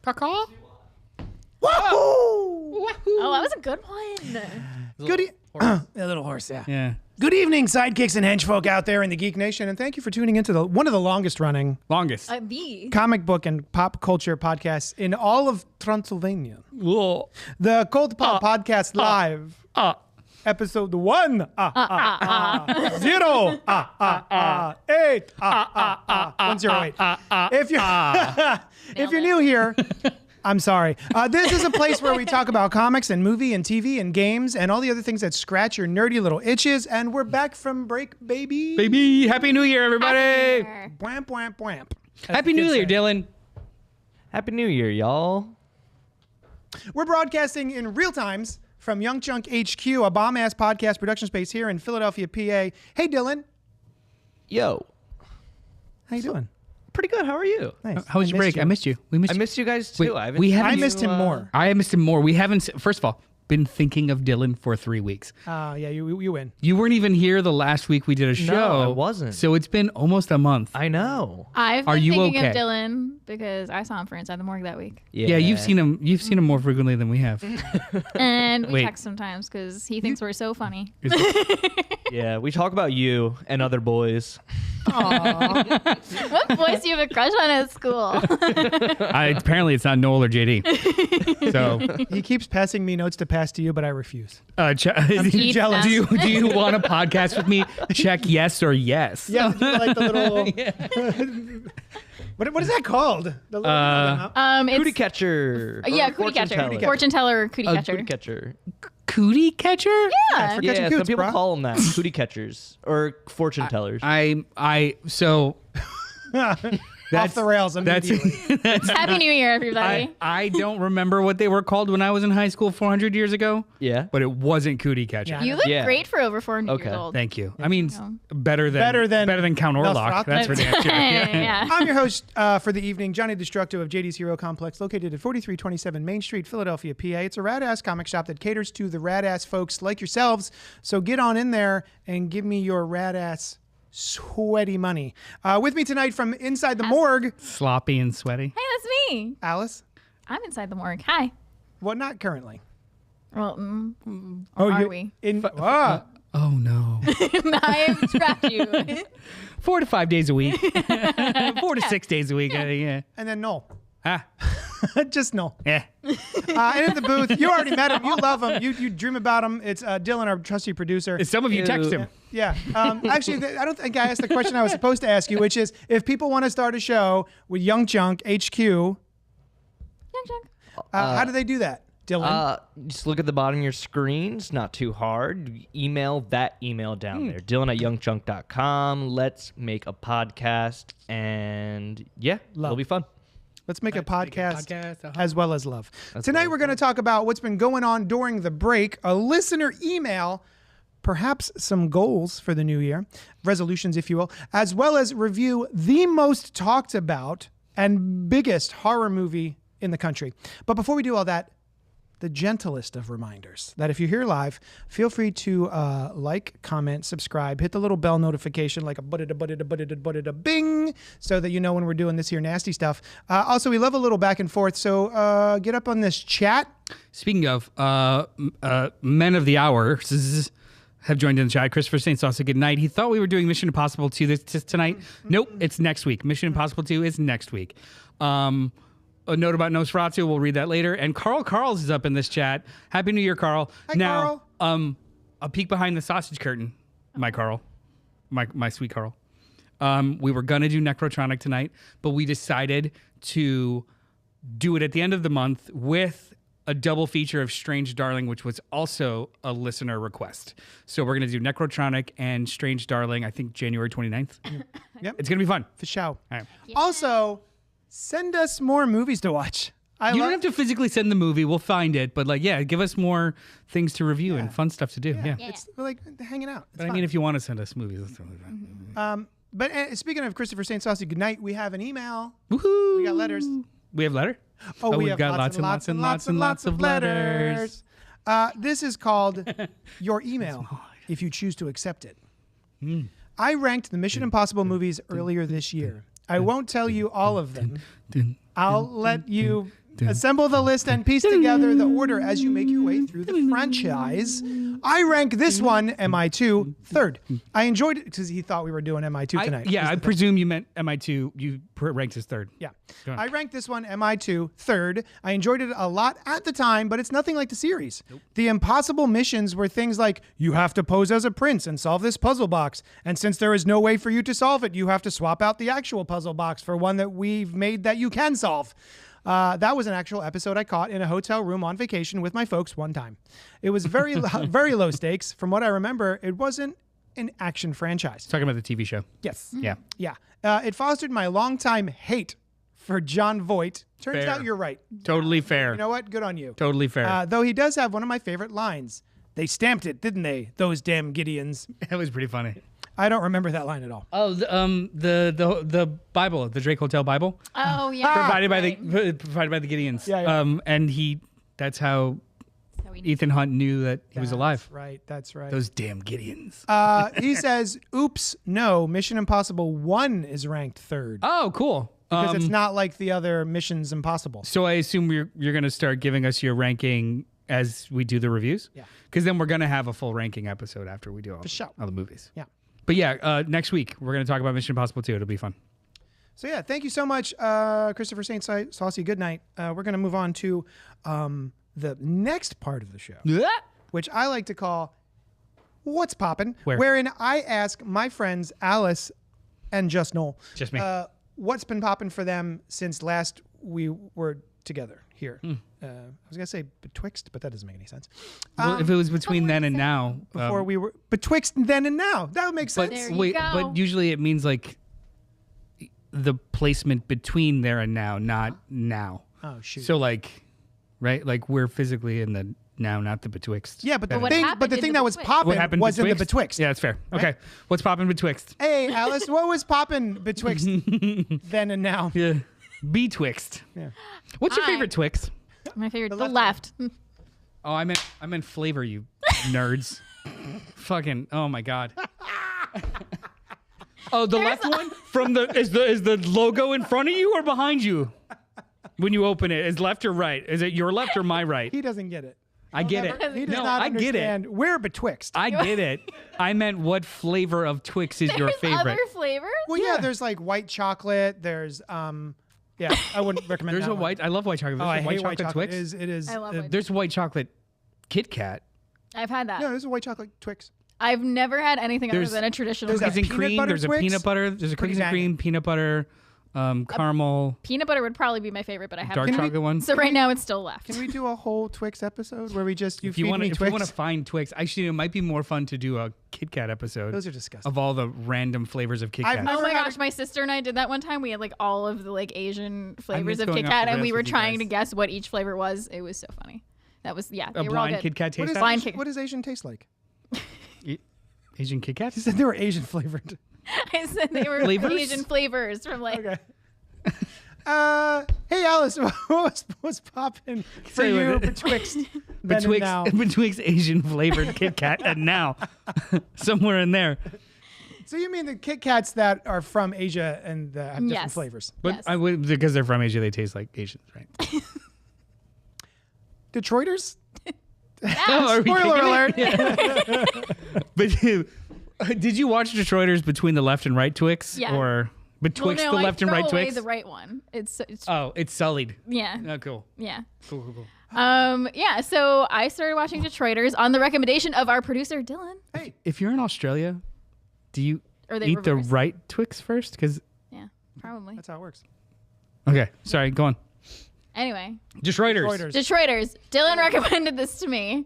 Caw. Wahoo! Oh, that was a good one. Good a little horse, yeah. Good evening, sidekicks and henchfolk out there in the Geek Nation, and thank you for tuning into one of the longest-running The comic book and pop culture podcasts in all of Transylvania. Whoa. The CultPop Podcast Live. Episode 1, 0, 8, 108. If you're new here, I'm sorry. This is a place where we talk about comics and movie and TV and games and all the other things that scratch your nerdy little itches. And we're back from break, baby. Baby, Happy New Year, everybody. Bwamp, bwamp, bwamp. Happy New Year, Dylan. Happy New Year, y'all. We're broadcasting in real times from Young Chunk HQ, a bomb-ass podcast production space here in Philadelphia, PA. Hey, Dylan. Yo. How you doing? Pretty good. How are you? Nice. How was your break? I missed you. We missed I you. missed you guys too. Wait, I missed him more. I missed him more. We haven't, first of all, been thinking of Dylan for 3 weeks. Yeah, you win. You weren't even here the last week we did a show. No, I wasn't. So it's been almost a month. I know. I've been Are you thinking okay? of Dylan because I saw him for Inside the Morgue that week. Yeah, you've seen him. You've seen him more frequently than we have. And we Wait. text sometimes because he thinks we're so funny. Yeah, we talk about you and other boys. What boys do you have a crush on at school? Apparently, it's not Noel or JD. So, He keeps passing me notes to pass to you, but I refuse. I'm Keep jealous. them. Do you want a podcast with me? Check yes or yes. Yeah, like the little... What is that called? The little, Cootie It's catcher. yeah, Or cootie catcher, teller. fortune teller, or cootie catcher. Cootie catcher. Cootie catcher? Yeah. for Yeah, catching some coots, people brah. call them that. Cootie catchers or fortune tellers. Off the rails immediately. Happy New Year, everybody. I don't remember what they were called when I was in high school 400 years ago, Yeah. but it wasn't cootie catcher. Yeah. You look Yeah. great for over 400 Okay. years old. Thank you. I mean, you. better than Count Orlok. Nosferatu. That's for damn sure. Yeah. I'm your host for the evening, Johnny Destructo of JD's Hero Complex, located at 4327 Main Street, Philadelphia, PA. It's a rad-ass comic shop that caters to the rad-ass folks like yourselves. So get on in there and give me your rad-ass sweaty money. With me tonight from inside the morgue, Sloppy and sweaty. Hey, that's me. Alice. I'm Inside the Morgue. Hi. Well, not currently. Well, are we? Oh no. I trapped you. 4 to 5 days a week. 4 to 6 days a week. Yeah. And then Noel. Ah. Just Noel. Yeah. And in the booth, you already met him. You love him. You dream about him. It's Dylan, our trusty producer. Some of you text him. Yeah. Actually, I don't think I asked the question I was supposed to ask you, which is if people want to start a show with Young Chunk HQ, how do they do that, Dylan? Just look at the bottom of your screen. It's not too hard. Email that email down there. Dylan@youngchunk.com. Let's make a podcast. And yeah, it'll be fun. Let's make a podcast uh-huh. as well as love. Tonight, we're going to talk about what's been going on during the break, a listener email, perhaps some goals for the new year, resolutions, if you will, as well as review the most talked about and biggest horror movie in the country. But before we do all that, the gentlest of reminders that if you're here live, feel free to like, comment, subscribe, hit the little bell notification like a butta bing, so that you know when we're doing this here nasty stuff. Also, we love a little back and forth, so get up on this chat. Speaking of men of the hour have joined in the chat. Christopher St. Sauce, good night. He thought we were doing Mission Impossible 2 tonight. Nope, it's next week. Mission Impossible 2 is next week. A note about Nosferatu, we'll read that later. And Carl's is up in this chat. Happy New Year, Carl. Hi, now, Carl. a peek behind the sausage curtain, my Carl, my sweet Carl. We were gonna do Necrotronic tonight, but we decided to do it at the end of the month with a double feature of Strange Darling, which was also a listener request. So we're gonna do Necrotronic and Strange Darling, I think January 29th. Yep. It's gonna be fun. For show. All right. Also, send us more movies to watch. You don't have to physically send the movie. We'll find it. But give us more things to review and fun stuff to do. Yeah. It's like hanging out. It's But I fun. mean, if you want to send us movies, that's totally fine. But speaking of Christopher St. Saucy, good night. We have an email. Woohoo! We got letters. We have letter? Oh, we we've have got lots and lots of letters. This is called Your Email, if you choose to accept it. I ranked the Mission Impossible movies earlier this year. I won't tell you all of them. Dun, I'll let you assemble the list and piece together the order as you make your way through the franchise. I rank this one, MI2, third. I enjoyed it because he thought we were doing MI2 tonight. I presume you meant MI2. You ranked as third. Yeah. Go on. I ranked this one, MI2, third. I enjoyed it a lot at the time, but it's nothing like the series. The impossible missions were things like, you have to pose as a prince and solve this puzzle box. And since there is no way for you to solve it, you have to swap out the actual puzzle box for one that we've made that you can solve. That was an actual episode I caught in a hotel room on vacation with my folks one time. It was very, very low stakes. From what I remember, it wasn't an action franchise. Talking about the TV show. Yes. Yeah. Yeah. It fostered my longtime hate for John Voight. Turns Fair. out you're right. Totally fair. You know what? Good on you. Totally fair. Though he does have one of my favorite lines. They stamped it, didn't they? Those damn Gideons. That was pretty funny. I don't remember that line at all. Oh, the Bible, the Drake Hotel Bible, Oh yeah. provided by right. provided by the Gideons. Yeah, yeah. And that's how So we- Ethan Hunt knew that he was alive. Right. That's right. Those damn Gideons. He says, oops, no, Mission Impossible 1 is ranked third. Oh, cool. Because it's not like the other Missions Impossible. So I assume you're going to start giving us your ranking as we do the reviews? Yeah. Because then we're going to have a full ranking episode after we do all sure. the movies. Yeah. But yeah, next week we're going to talk about Mission Impossible 2. It'll be fun. So yeah, thank you so much, Christopher St. Saucy. Good night. We're going to move on to the next part of the show, which I like to call What's Poppin', Where? wherein I ask my friends Alice and Just Noel, Just me. what's been poppin' for them since last we were together here. I was going to say betwixt, but that doesn't make any sense. Well, if it was between then and now. Before we were betwixt then and now. That would make But sense. There you wait, go. but usually it means like the placement between there and now, not now. Oh, shoot. So like, right? Like we're physically in the now, not the betwixt. Yeah, but the what thing, happened but the in thing the that was betwixt? popping What happened was in the betwixt. Yeah, that's fair. Okay. What's popping betwixt? Hey, Alice, what was popping betwixt then and now? Yeah. Betwixt. Yeah. What's your Hi. favorite Twix? My favorite, the left left. Oh, I meant flavor, you nerds. Fucking, oh my God. Oh, the left one from is the logo in front of you or behind you? When you open it, is left or right? Is it your left or my right? He doesn't get it. I get it. He does No, not I get it. understand. We're betwixt. I get it. I meant what flavor of Twix is your There's favorite? other flavors. well, yeah, there's like white chocolate. There's yeah, I wouldn't recommend There's that a one. white. I love white chocolate. Oh, There's I a hate white chocolate. Twix. It is. I love white. There's white chocolate Kit Kat. I've had that. No, there's a white chocolate Twix. I've never had anything There's- other than a traditional. there's that Cookies and peanut cream. butter There's a Twix? peanut butter. There's a Pretty cookies and cream, banging. peanut butter, caramel, Peanut butter would probably be my favorite, but I dark haven't. chocolate one. So right now it's still left. Can we do a whole Twix episode where we just If you feed want me to, if Twix? you want to find Twix, actually, it might be more fun to do a Kit Kat episode Those are disgusting. of all the random flavors of Kit I've Kat. never Oh my had gosh, my sister and I did that one time. We had like all of the like Asian flavors miss of going Kit off Kat, the and we rails were with you trying guys. to guess what each flavor was. It was so funny. That was A they were all blind good. Kit Kat What taste is test? Blind Kit- what does Asian taste like? Asian Kit Kat? He said they were Asian flavored. I said they were Flavors? Asian flavors from like. Okay. Hey Alice, what's popping for Say you what- betwixt then and now? Betwixt Asian flavored Kit Kat and now. Somewhere in there. So you mean the Kit Kats that are from Asia and that have different Yes. flavors? But Yes. I would, because they're from Asia, they taste like Asians, right? Detroiters? Oh, are we Spoiler kicking it? alert! But did you watch Detroiters between the left and right Twix? Yeah. Or betwixt Well, no, the left I and throw right away Twix? the right one. It's Oh, it's sullied. yeah. Oh, cool. Yeah. Cool. Yeah, so I started watching Detroiters on the recommendation of our producer Dylan. Hey, If you're in Australia, do you Or they eat the reverse. right Twix first? Because Yeah, probably. that's how it works. okay, sorry, go on. Anyway, Detroiters. Detroiters. Dylan recommended this to me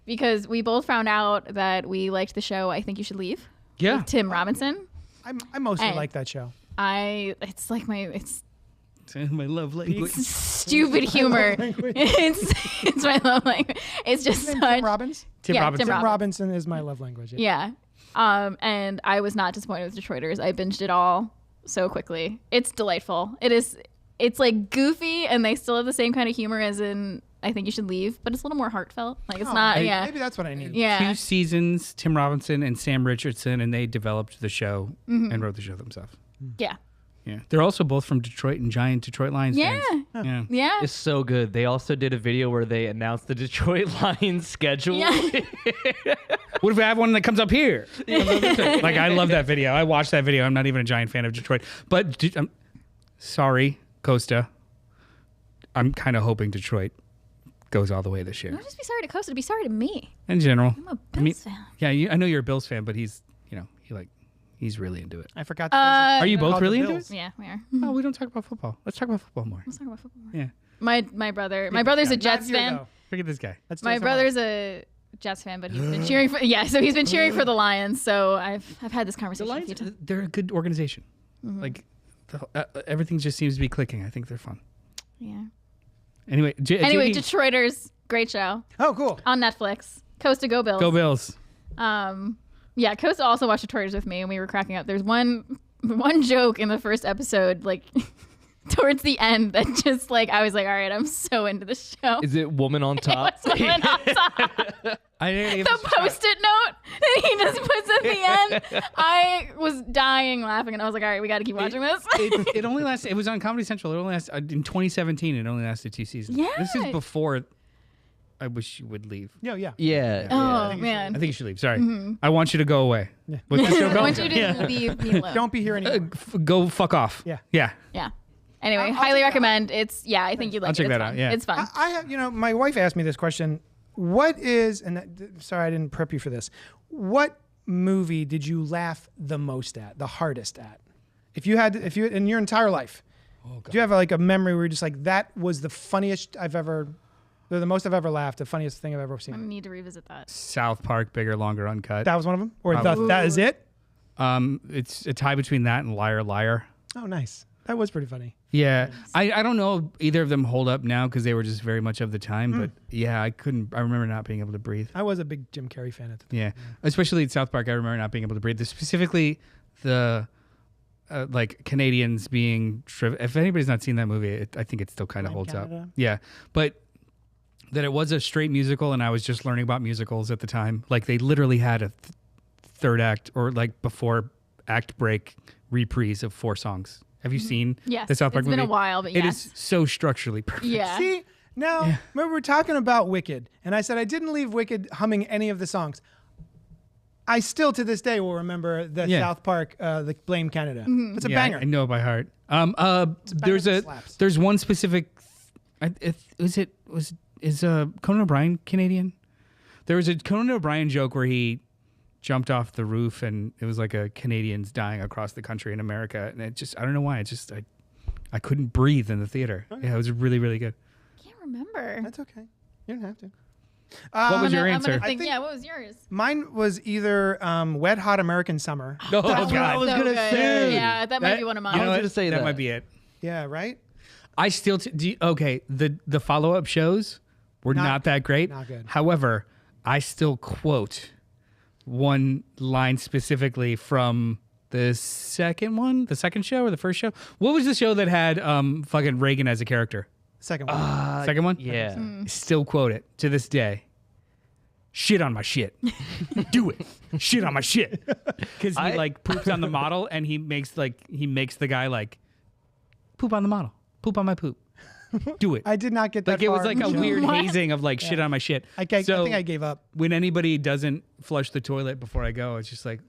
because we both found out that we liked the show I Think You Should Leave. Yeah. Tim Robinson. I mostly Hey. like that show. It's like it's My love language. stupid humor. it's my love language. It's just Tim such Robbins? Tim yeah, Robinson. Tim Tim Robbins. Robinson is my love language. Yeah. And I was not disappointed with Detroiters. I binged it all so quickly. It's delightful. It's like goofy and they still have the same kind of humor as in I Think You Should Leave, but it's a little more heartfelt. Like it's not, yeah. Maybe that's what I need. Yeah. 2 seasons, Tim Robinson and Sam Richardson, and they developed the show and wrote the show themselves. Yeah. Yeah, they're also both from Detroit and giant Detroit Lions Yeah. fans. Yeah. It's so good. They also did a video where they announced the Detroit Lions schedule. Yeah. What if we have one that comes up here? Like, I love that video. I watched that video. I'm not even a giant fan of Detroit, but I'm sorry, Costa. I'm kind of hoping Detroit goes all the way this year. Don't just be sorry to Costa. Be sorry to me. In general, I'm a Bills fan. Yeah, I know you're a Bills fan, but he's he's really into it. I forgot. That Are you both called really the into Bills. it? Yeah, we are. Oh, we don't talk about football. Let's talk about football more. Let's talk about football more. Yeah, My brother's a Jets fan. look at this guy. My brother's a Jets fan, but he's been cheering for so he's been cheering for the Lions. So I've had this The conversation a Lions, few times. they're a good organization. Like everything just seems to be clicking. I think they're fun. Yeah. Anyway, Anyway, JD, Detroiters, great show Oh, cool. on Netflix. Costa Go Bills. go Bills. Yeah, Costa also watched Detroiters with me, and we were cracking up. There's one joke in the first episode, like towards the end, that just like I was like, all right, I'm so into this show. Is it Woman on Top? What's going on top? I didn't The post-it note that he just puts at the end. I was dying laughing, and I was like, all right, we got to keep watching this. It only lasted. It was on Comedy Central. It only lasted in 2017. It only lasted 2 seasons. Yeah. This is before. I wish you would leave. Yeah. Yeah. Oh I man, think you should leave. Sorry. I want you to go away. Yeah. What's the show I called? want you to leave me alone. Don't be here anymore. Go fuck off. Yeah. Yeah. Yeah. Anyway, I'll highly check that recommend. It's I think you'd like I'll check it. It's that out, fun. yeah. It's fun. I have, my wife asked me this question. What is, sorry, I didn't prep you for this. What movie did you laugh the most at, the hardest at? If you in your entire life, do you have like a memory where you're just like, that was the funniest the most I've ever laughed, the funniest thing I've ever I seen? need to revisit that. South Park, bigger, longer, uncut. That was one of them? Or Probably. that is it? It's a tie between that and Liar Liar. Oh, nice. That was pretty funny. Yeah, I don't know if either of them hold up now because they were just very much of the time. But yeah, I remember not being able to breathe. I was a big Jim Carrey fan at the time. Yeah, especially in South Park, I remember not being able to breathe. Specifically, the like Canadians being. If anybody's not seen that movie, I think it still kind of holds Canada? up. Yeah, but that it was a straight musical, and I was just learning about musicals at the time. Like they literally had a third act or like before act break reprise of 4 songs. Have you seen Yes. the South Park It's movie? been a while, but It yes. is so structurally perfect. Yeah. See, now, remember we were talking about Wicked, and I said I didn't leave Wicked humming any of the songs. I still, to this day, will remember the Yeah. South Park, the Blame Canada. It's a Yeah, banger. I know it by heart. banger that slaps. There's one specific. Is Conan O'Brien Canadian? There was a Conan O'Brien joke where he jumped off the roof and it was like a Canadians dying across the country in America, and it just I don't know why I couldn't breathe in the theater. Yeah, it was really really good. Can't remember. That's okay. You don't have to. What was your I'm gonna answer? think, I think- what was yours? Mine was either Wet Hot American Summer. Oh That's what I was So gonna good. say. Yeah, that might be one of mine. You know was what? gonna say that that. might be it. Yeah, right? I still okay. The follow up shows were not that great. not good. However, I still quote one line specifically from the second show or the first show. What was the show that had fucking Reagan as a character? Second one. Second one? Yeah. Still quote it to this day. Shit on my shit. Do it. Shit on my shit. Because he like poops on the model and he makes the guy like poop on the model. Poop on my poop. Do it. I did not get that Like it was far like in a the show. weird What? hazing of like shit on my shit. I think I gave up. When anybody doesn't flush the toilet before I go, it's just like,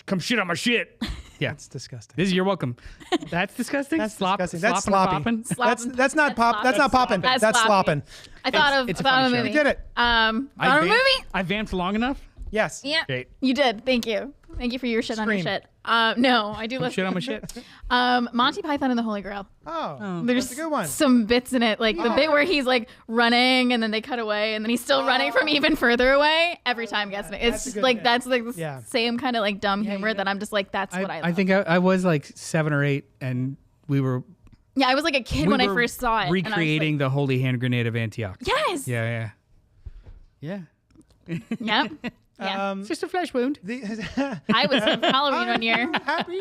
come shit on my shit. Yeah. That's disgusting. This is you're welcome. That's disgusting. That's disgusting. That's slopping, sloppy. popping. That's not pop. That's not popping. That's That's sloppy. slopping. I thought it's a of a funny show. movie. You did it. Thought of a movie? I vamped long enough. Yes. Yeah. Great. You did. Thank you. Thank you for your shit on your Scream. shit. No, I do love Shit on my shit. Monty Python and the Holy Grail. Oh, There's that's a good one. some bits in it, like the bit where he's like running and then they cut away and then he's still running from even further away. Every time gets me. It's That's a just good like bit. that's like the Yeah. same kind of like dumb humor that I'm just like that's what I love. I think I was like 7 or 8, and we were Yeah, I was like a kid when I first saw it. and I was like, recreating the holy hand grenade of Antioch. yes. Yeah. Yep. Yeah. It's just a flesh wound. I was on Halloween one year. Happy.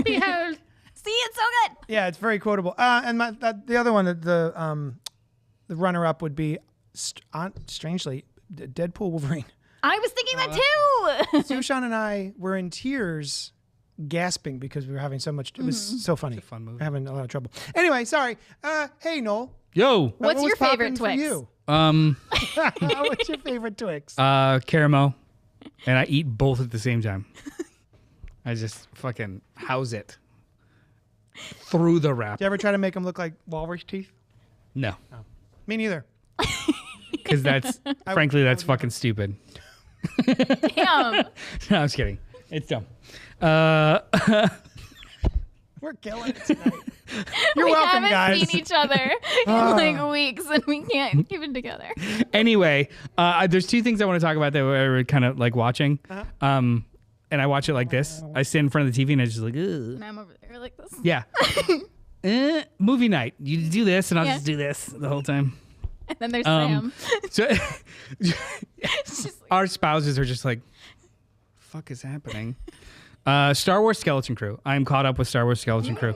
Behold. See, it's so good. Yeah, it's very quotable. And the other one, the runner-up would be, strangely, Deadpool Wolverine. I was thinking that too. Sushan and I were in tears gasping because we were having so much. It was so funny. It's a fun movie. We're having a lot of trouble. Anyway, sorry. Hey, Noel. Yo. What's What your was poppin' favorite for Twix? you? What's your favorite Twix? Caramel, and I eat both at the same time. I just fucking house it through the wrap. Do you ever try to make them look like walrus teeth? No, Me neither. because that's frankly that's fucking stupid. Damn. No, I was kidding. It's dumb. We're killing it tonight. You're we welcome, haven't guys. seen each other in like weeks, and we can't keep it together. Anyway, there's two things I want to talk about that we're kind of like watching. And I watch it like this. I sit in front of the TV and I just like, ugh. And I'm over there like this. Yeah. Movie night. You do this and I'll Yeah. just do this the whole time. And then there's Sam. So It's just like, our spouses are just like, fuck is happening? Star Wars Skeleton Crew. I am caught up with Star Wars Skeleton Crew.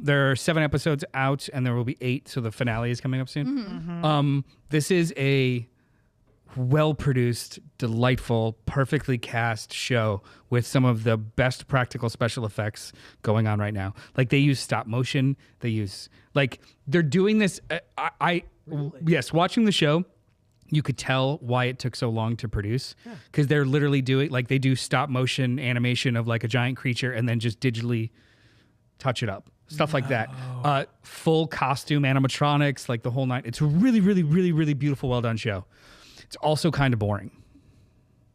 There are 7 episodes out and there will be 8, so the finale is coming up soon. This is a well-produced, delightful, perfectly cast show with some of the best practical special effects going on right now. Like they use stop motion. They use they're doing this. Yes, watching the show, you could tell why it took so long to produce because they're literally doing they do stop motion animation of like a giant creature and then just digitally touch it up. Stuff like that. Full costume animatronics, like the whole night. It's a really, really, really, really beautiful, well done show. It's also kind of boring.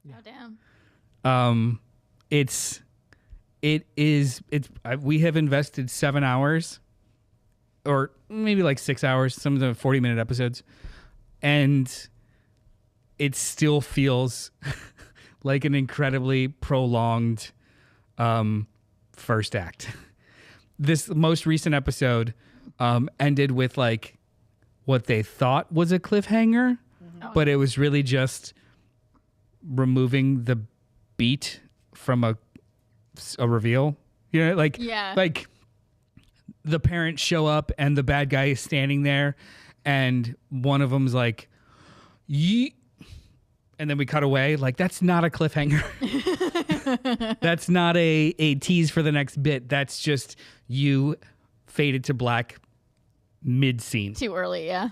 oh damn. We have invested 7 hours or maybe like 6 hours, some of the 40-minute episodes, and it still feels like an incredibly prolonged first act. This most recent episode ended with like what they thought was a cliffhanger, but it was really just removing the beat from a reveal. You know, like the parents show up and the bad guy is standing there, and one of them's like, "Yeet," and then we cut away. Like that's not a cliffhanger. That's not a tease for the next bit. That's just you faded to black mid scene. Too early, yeah.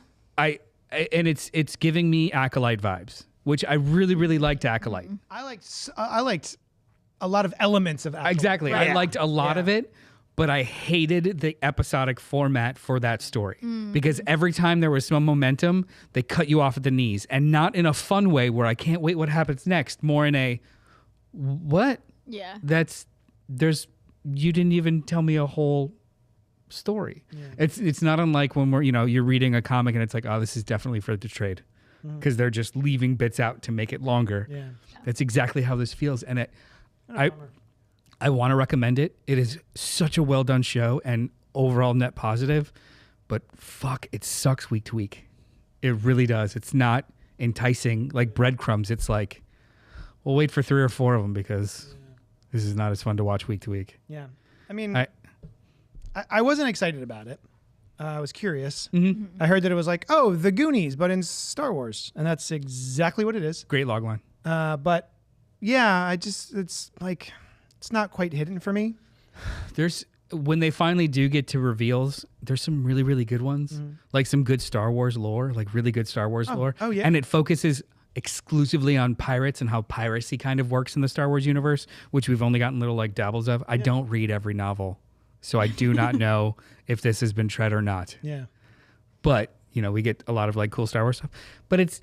And it's giving me Acolyte vibes, which I really, really liked Acolyte. I liked a lot of elements of Acolyte. Exactly. Right. I liked a lot of it, but I hated the episodic format for that story because every time there was some momentum, they cut you off at the knees, and not in a fun way where I can't wait what happens next, more in a what? Yeah. You didn't even tell me a whole story. Yeah. It's not unlike when you're reading a comic and it's like, oh, this is definitely for the trade because they're just leaving bits out to make it longer. Yeah. That's exactly how this feels, and I want to recommend it. It is such a well done show and overall net positive, but fuck, it sucks week to week. It really does. It's not enticing like breadcrumbs. It's like, we'll wait for 3 or 4 of them because this is not as fun to watch week to week. Yeah. I mean, I wasn't excited about it. I was curious. I heard that it was like, oh, The Goonies, but in Star Wars. And that's exactly what it is. Great logline. But yeah, it's not quite hidden for me. When they finally do get to reveals, there's some really, really good ones. Like some good Star Wars lore, like really good Star Wars lore. Oh, yeah. And it focuses exclusively on pirates and how piracy kind of works in the Star Wars universe, which we've only gotten little like dabbles of. I don't read every novel, so I do not know if this has been tread or not. Yeah. But, we get a lot of like cool Star Wars stuff. But it's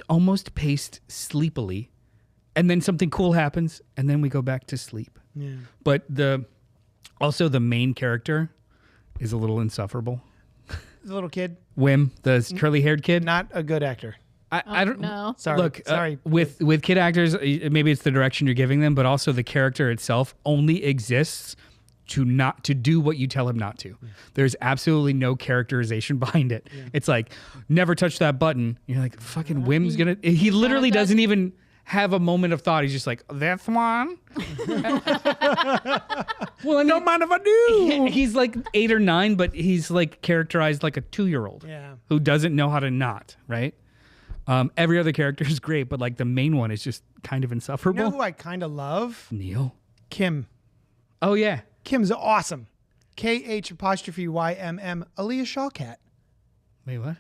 almost paced sleepily. And then something cool happens, and then we go back to sleep. Yeah. But the main character is a little insufferable. The little kid, Wim, the curly-haired kid. not a good actor. I don't know. Sorry. Look, Sorry. with kid actors, maybe it's the direction you're giving them, but also the character itself only exists to do what you tell him not to. Yeah. There's absolutely no characterization behind it. Yeah. It's like, never touch that button. You're like, fucking Wim's gonna. He literally doesn't even have a moment of thought. He's just like, that's one. Well, I don't mind if I do. He's like 8 or 9, but he's like characterized like a 2-year-old who doesn't know how to not, right? Every other character is great, but like the main one is just kind of insufferable. You know who I kind of love? Neil. Kim. Oh yeah. Kim's awesome. KH''YMM. Aaliyah Shawkat. Wait, what?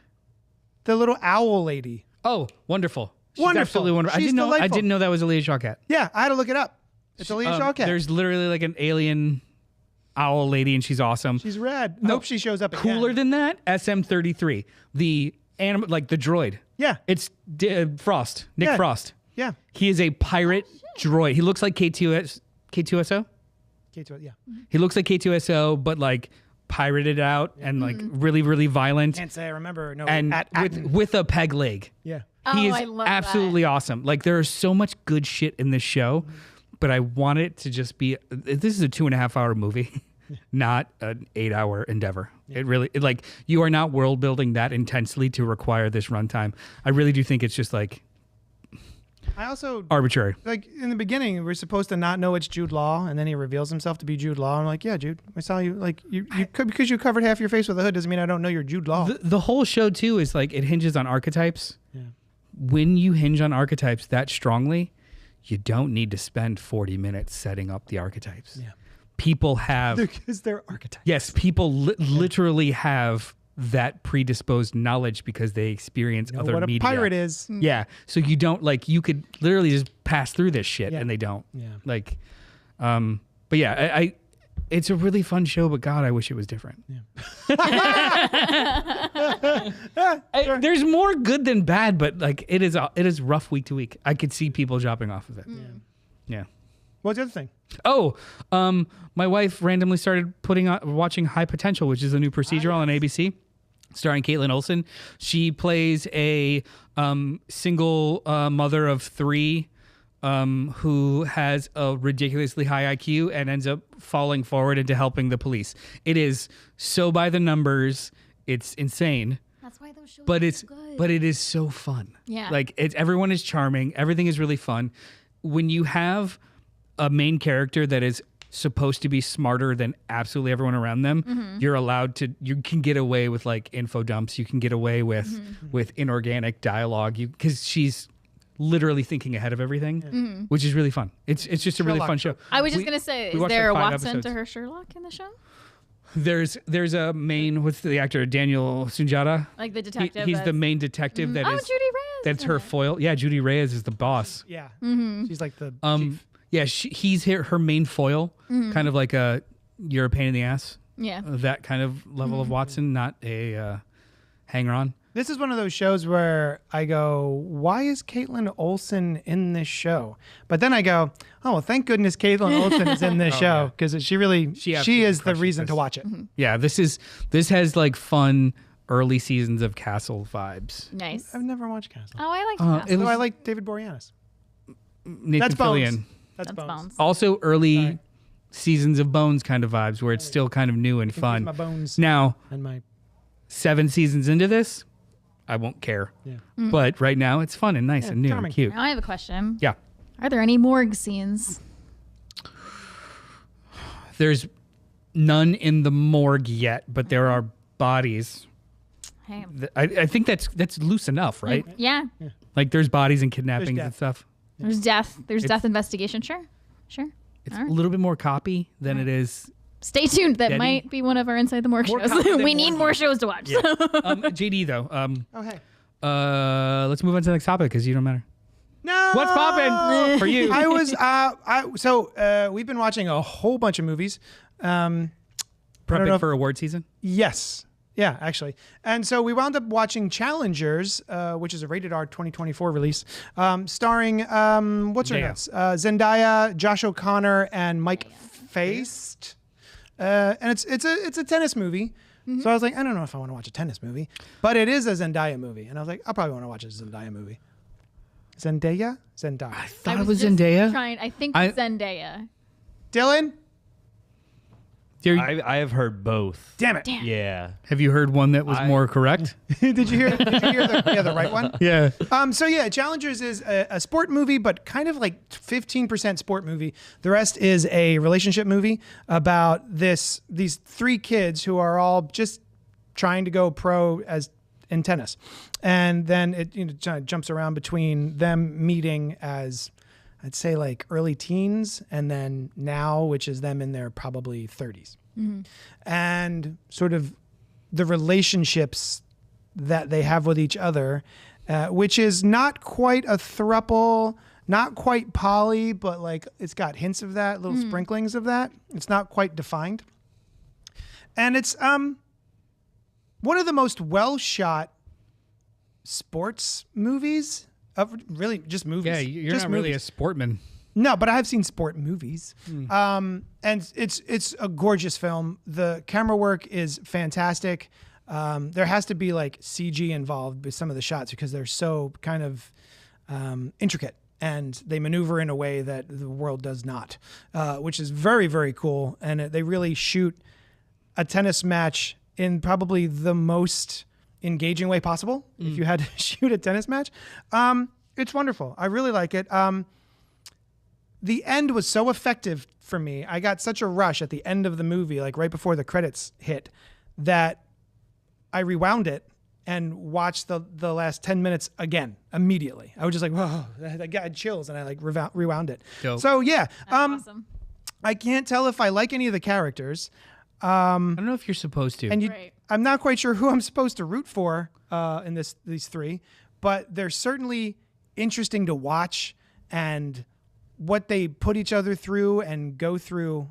The little owl lady. Oh, wonderful. She's Wonderful. absolutely wonderful. She's I delightful. didn't know that was Aaliyah Shawkat. Yeah, I had to look it up. It's Aaliyah Shawkat. There's literally like an alien owl lady, and she's awesome. She's rad. I hope she shows up again. Cooler than that, SM-33, the like the droid. Yeah. It's Frost, Nick Yeah. Frost. Yeah. He is a pirate droid. He looks like K2SO. K2, yeah. He looks like K2SO, but like pirated out and like really, really violent, Can't say I remember. No. and with a peg leg. Yeah. He is I love absolutely awesome. Like there is so much good shit in this show, but I want it to just be. This is a 2.5 hour movie, not an 8 hour endeavor. It really like you are not world building that intensely to require this runtime. I really do think it's just like I also arbitrary. like in the beginning we're supposed to not know it's Jude Law, and then he reveals himself to be Jude Law. I'm like, yeah, Jude, I saw you. Like you because you covered half your face with a hood doesn't mean I don't know you're Jude Law. The whole show too is like it hinges on archetypes. Yeah. When you hinge on archetypes that strongly, you don't need to spend 40 minutes setting up the archetypes. Yeah. People have Because they're archetypes. yes, people literally have that predisposed knowledge because they experience Know other what a media. pirate is. Yeah, so you don't like you could literally just pass through this shit Yeah. and they don't. Yeah. Like, but yeah, I it's a really fun show, but God, I wish it was different. There's more good than bad, but like it is rough week to week. I could see people dropping off of it. Yeah. What's the other thing? Oh, my wife randomly started watching High Potential, which is a new procedural on ABC, starring Caitlin Olsen. She plays a single mother of 3 who has a ridiculously high IQ and ends up falling forward into helping the police. It is so by the numbers. It's insane. That's why those shows But are it's so good. but it is so fun. Yeah. Like everyone is charming. Everything is really fun. When you have a main character that is supposed to be smarter than absolutely everyone around them, you can get away with like info dumps. You can get away with inorganic dialogue. Because she's literally thinking ahead of everything, which is really fun. It's just a really Sherlock. fun show. I was just gonna say, we is watched, there like, a 5 Watson episodes. to her Sherlock in the show? There's a main, what's the actor, Daniel Sunjata? Like the detective. He's the that's- main detective that Oh, is Judy Reyes. that's is her in it. foil. Yeah, Judy Reyes is the boss. Yeah. She's like the chief. Yeah, he's her main foil, kind of like you're a pain in the ass. Yeah. That kind of level of Watson, not a hanger on. This is one of those shows where I go, why is Caitlin Olsen in this show? But then I go, oh, well, thank goodness Caitlin Olsen is in this show because she absolutely is the crushes reason this. to watch it. Yeah, this has like fun early seasons of Castle vibes. Nice. I've never watched Castle. Oh, I like that. It No, was I like David Boreanaz. Nathan That's Fillion. Bones. That's That's Bones. Bones. Also early seasons of Bones kind of vibes where it's still kind of new and Confuse fun. my bones Now, and my 7 seasons into this, I won't care. yeah. But right now, it's fun and nice and new charming. and cute. Now I have a question. Yeah. Are there any morgue scenes? There's none in the morgue yet, but there are bodies. Hey. I think that's loose enough, right? Yeah. Like there's bodies and kidnappings death. and stuff. There's death. There's death investigation. Sure. It's All right. a little bit more copy than it is. Stay tuned. That Daddy? might be one of our Inside the Morgue More shows. copy than We need morgue. more shows to watch. JD though. Oh, hey. Let's move on to the next topic because you don't matter. No. What's poppin' for you? I was we've been watching a whole bunch of movies. I don't know Prepping if- for award season. Yes. Yeah, actually. And so we wound up watching Challengers, which is a rated R 2024 release, starring, what's her Zendaya. names? Zendaya, Josh O'Connor, and Mike Faced. And it's a tennis movie. So I was like, I don't know if I want to watch a tennis movie, but it is a Zendaya movie. And I was like, I'll probably want to watch a Zendaya movie. Zendaya? Zendaya. I thought I it was just Zendaya. I think I- Zendaya. Dylan? I have heard both. Damn it. Yeah. Have you heard one that was more correct? Did you hear the right one? Yeah. So yeah, Challengers is a sport movie, but kind of like 15% sport movie. The rest is a relationship movie about these 3 kids who are all just trying to go pro in tennis, and then it kind of jumps around between them meeting as I'd say like early teens, and then now, which is them in their probably 30s. And sort of the relationships that they have with each other, which is not quite a throuple, not quite poly, but like it's got hints of that, little sprinklings of that. It's not quite defined. And it's one of the most well shot sports movies of really just movies. Yeah, you're just not really a sportman. No, but I've seen sport movies. And it's a gorgeous film. The camera work is fantastic. There has to be like CG involved with some of the shots because they're so kind of intricate, and they maneuver in a way that the world does not, which is very, very cool. And they really shoot a tennis match in probably the most engaging way possible. If you had to shoot a tennis match, it's wonderful. I really like it. The end was so effective for me. I got such a rush at the end of the movie, like right before the credits hit, that I rewound it and watched the last 10 minutes again immediately. I was just like, whoa, I got chills, and I like rewound it. Dope. So yeah, That's awesome. I can't tell if I like any of the characters. I don't know if you're supposed to. And Right. I'm not quite sure who I'm supposed to root for in these three, but they're certainly interesting to watch, and what they put each other through and go through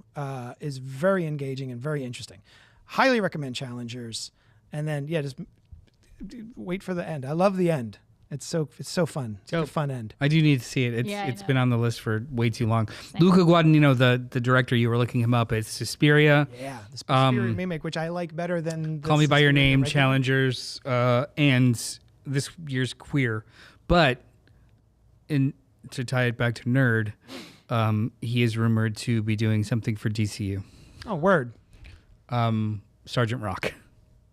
is very engaging and very interesting. Highly recommend Challengers, and then just wait for the end. I love the end. It's so fun. It's a fun end. I do need to see it. Yeah, I It's know. been on the list for way too long. Luca Guadagnino, the director, you were looking him up. It's Suspiria, Yeah, the Suspiria remake, which I like better than Call Me by Your Suspiria Name, regular. Challengers, and this year's Queer. But to tie it back to Nerd, he is rumored to be doing something for DCU. Oh, word. Sergeant Rock.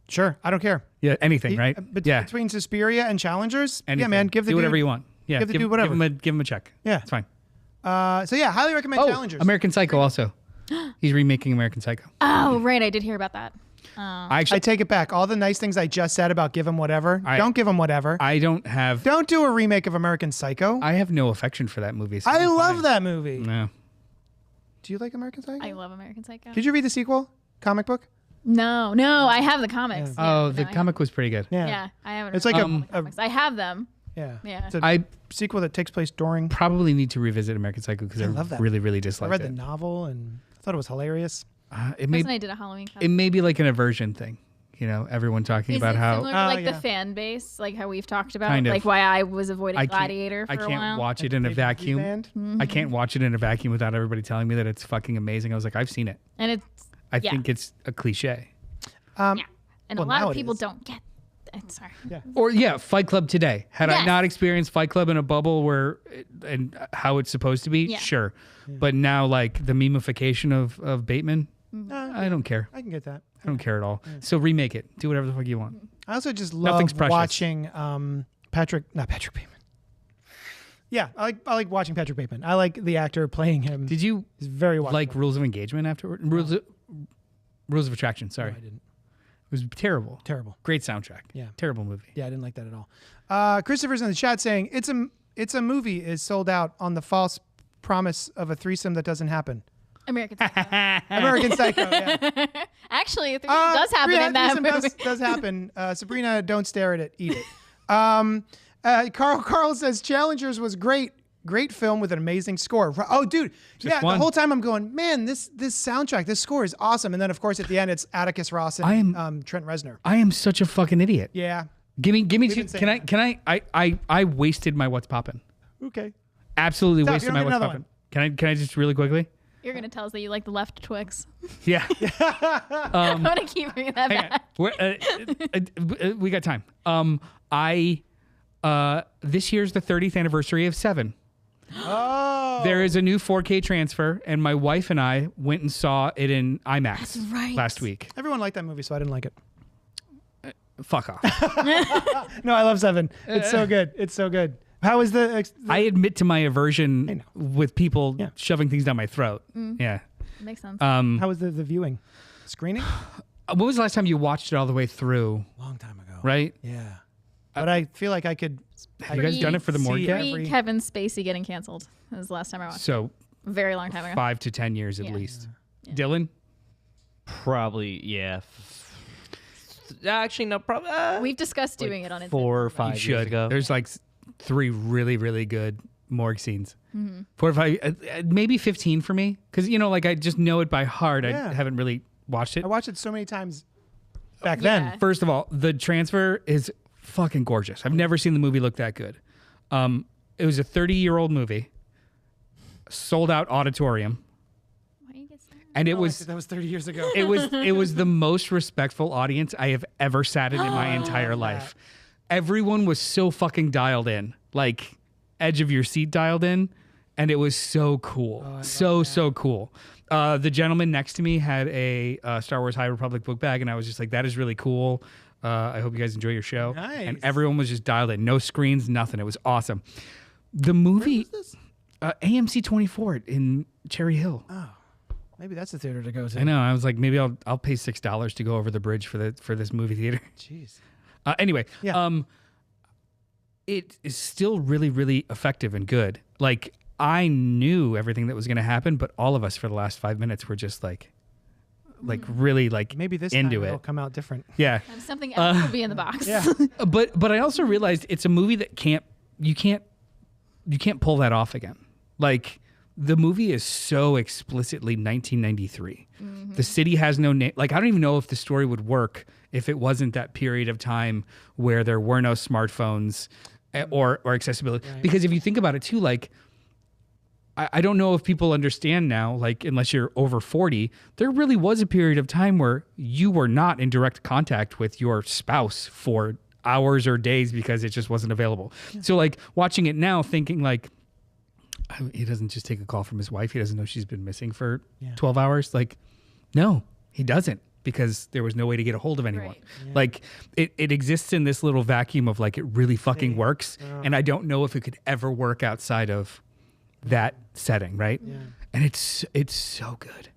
Sure, I don't care. Yeah, anything, right? Yeah. Between Suspiria and Challengers, Anything. yeah, man, give the do whatever dude, you want. Yeah, give the dude whatever. Give him a check. Yeah. It's fine. So yeah, highly recommend Challengers. American Psycho also. He's remaking American Psycho. Oh, right. I did hear about that. I I take it back. All the nice things I just said about give him whatever. Don't give him whatever. I don't have. Don't do a remake of American Psycho. I have no affection for that movie. So I I'm love fine. that movie. No. Do you like American Psycho? I love American Psycho. Did you read the sequel? Comic book? No, I have the comics. Yeah, Oh, the no, I comic was pretty good. Yeah, I haven't. It's like read a the comics. I have them. yeah. Yeah. It's a I sequel that takes place during. probably need to revisit American Psycho because I love that. really, really I disliked read it. the novel and I thought it was hilarious. It may That's when I did a Halloween comic. it may be like an aversion thing. You know, everyone talking Is about it how similar to like yeah. the fan base, like how we've talked about, Kind of. like why I was avoiding I can't, Gladiator for I a can't while? watch it in a David vacuum. Band? I can't watch it in a vacuum without everybody telling me that it's fucking amazing. I was like, I've seen it. And it's I Yeah. think it's a cliche. yeah, and well, a lot now of it people is. don't get. Sorry. Yeah. Or Fight Club today. Had I Yes. not experienced Fight Club in a bubble where and how it's supposed to be, Yeah. sure. But now like the memification of Bateman, I don't care. I can get that. I don't care at all. So remake it. Do whatever the fuck you want. I also just love Nothing's precious. watching Patrick Bateman. Yeah, I like watching Patrick Bateman. I like the actor playing him. Did you He's very like watchable. Rules of Engagement afterward? Rules of Attraction, sorry. I didn't. It was terrible. Terrible. Great soundtrack. Yeah. Terrible movie. Yeah, I didn't like that at all. Christopher's in the chat saying it's a movie is sold out on the false promise of a threesome that doesn't happen. American Psycho. American Psycho. Yeah. Actually, a threesome does happen in that threesome movie. does happen. Sabrina, don't stare at it. Eat it. Carl says Challengers was great. Great film with an amazing score. Oh, dude. Just The one. whole time I'm going, man, this soundtrack, this score is awesome. And then, of course, at the end, it's Atticus Ross and Trent Reznor. I am such a fucking idiot. Yeah. Give me two. been saying Can I wasted my What's Poppin'. Okay. Absolutely Stop, wasted you my don't What's get another Poppin'. Can I just really quickly? You're gonna tell us that you like the left Twix. Yeah. I'm gonna keep bringing that Hang on. back. We got time. This year's the 30th anniversary of Seven. Oh. There is a new 4K transfer, and my wife and I went and saw it in IMAX That's right. last week. Everyone liked that movie, so I didn't like it. Fuck off. No, I love Seven. It's so good. It's so good. How is the I admit to my aversion know. with people Yeah. shoving things down my throat. Yeah. Makes sense. how was the viewing? Screening? When was the last time you watched it all the way through? Long time ago. Right? Yeah. But I feel like I could Have you guys done it for the morgue yet? Kevin Spacey getting canceled. That was the last time I watched. So very long time ago. 5 to 10 years at least. Yeah. Dylan? Probably, yeah. Actually, no, probably. We've discussed doing it on Instagram. 4 or 5 years ago. There's like 3 really, really good morgue scenes. 4 or 5, maybe 15 for me. Because, like I just know it by heart. Yeah. I haven't really watched it. I watched it so many times back then. First of all, the transfer is fucking gorgeous. I've never seen the movie look that good. It was a 30-year-old movie, sold out auditorium. And it was that was 30 years ago. it was the most respectful audience I have ever sat in my entire life. Everyone was so fucking dialed in, like edge of your seat dialed in, and it was so cool. So cool. The gentleman next to me had a Star Wars High Republic book bag, and I was just like, that is really cool. I hope you guys enjoy your show. Nice. And everyone was just dialed in. No screens, nothing. It was awesome. The movie, AMC 24 in Cherry Hill. Oh. Maybe that's the theater to go to. I know. I was like, maybe I'll pay $6 to go over the bridge for this movie theater. Jeez. Anyway, it is still really, really effective and good. Like I knew everything that was going to happen, but all of us for the last 5 minutes were just like really like maybe this into time it. It'll come out different. Yeah. And something else will be in the box. Yeah. But I also realized it's a movie that you can't pull that off again. Like. The movie is so explicitly 1993. The city has no name. Like, I don't even know if the story would work if it wasn't that period of time where there were no smartphones or accessibility. Right. Because if you think about it too, like, I don't know if people understand now, like, unless you're over 40, there really was a period of time where you were not in direct contact with your spouse for hours or days because it just wasn't available. Yeah. So, like, watching it now, thinking, like, he doesn't just take a call from his wife. He doesn't know she's been missing for 12 hours. Like, no, he doesn't, because there was no way to get a hold of anyone. Right. Yeah. Like, it exists in this little vacuum of like, it really fucking works. And I don't know if it could ever work outside of that setting, right? Yeah. And it's so good.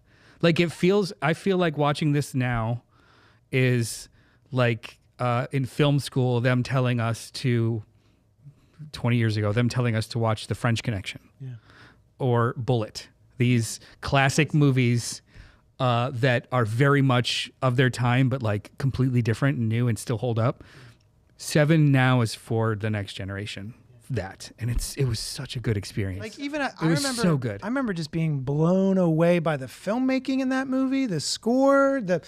Like, I feel like watching this now is like in film school, them telling us to 20 years ago, them telling us to watch The French Connection or Bullet, these classic movies that are very much of their time, but like completely different and new and still hold up. Seven now is for the next generation. And it was such a good experience. Like, even I remember so good. I remember just being blown away by the filmmaking in that movie, the score, the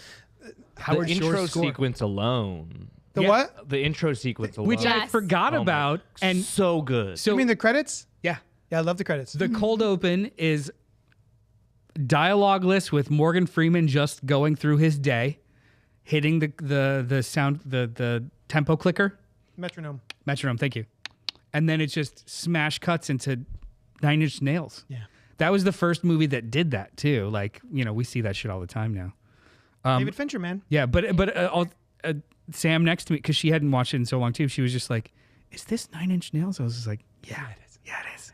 intro sequence alone. The what? The intro sequence alone. Which I forgot about. And so good. So, you mean the credits? Yeah. Yeah, I love the credits. The cold open is dialogueless with Morgan Freeman just going through his day, hitting the sound, the tempo clicker. Metronome, thank you. And then it's just smash cuts into 9 Inch Nails. Yeah. That was the first movie that did that too. Like, we see that shit all the time now. David Fincher, man. Yeah, but Sam next to me, because she hadn't watched it in so long too, she was just like, is this 9 Inch Nails? I was just like, yeah, it is. Yeah, it is.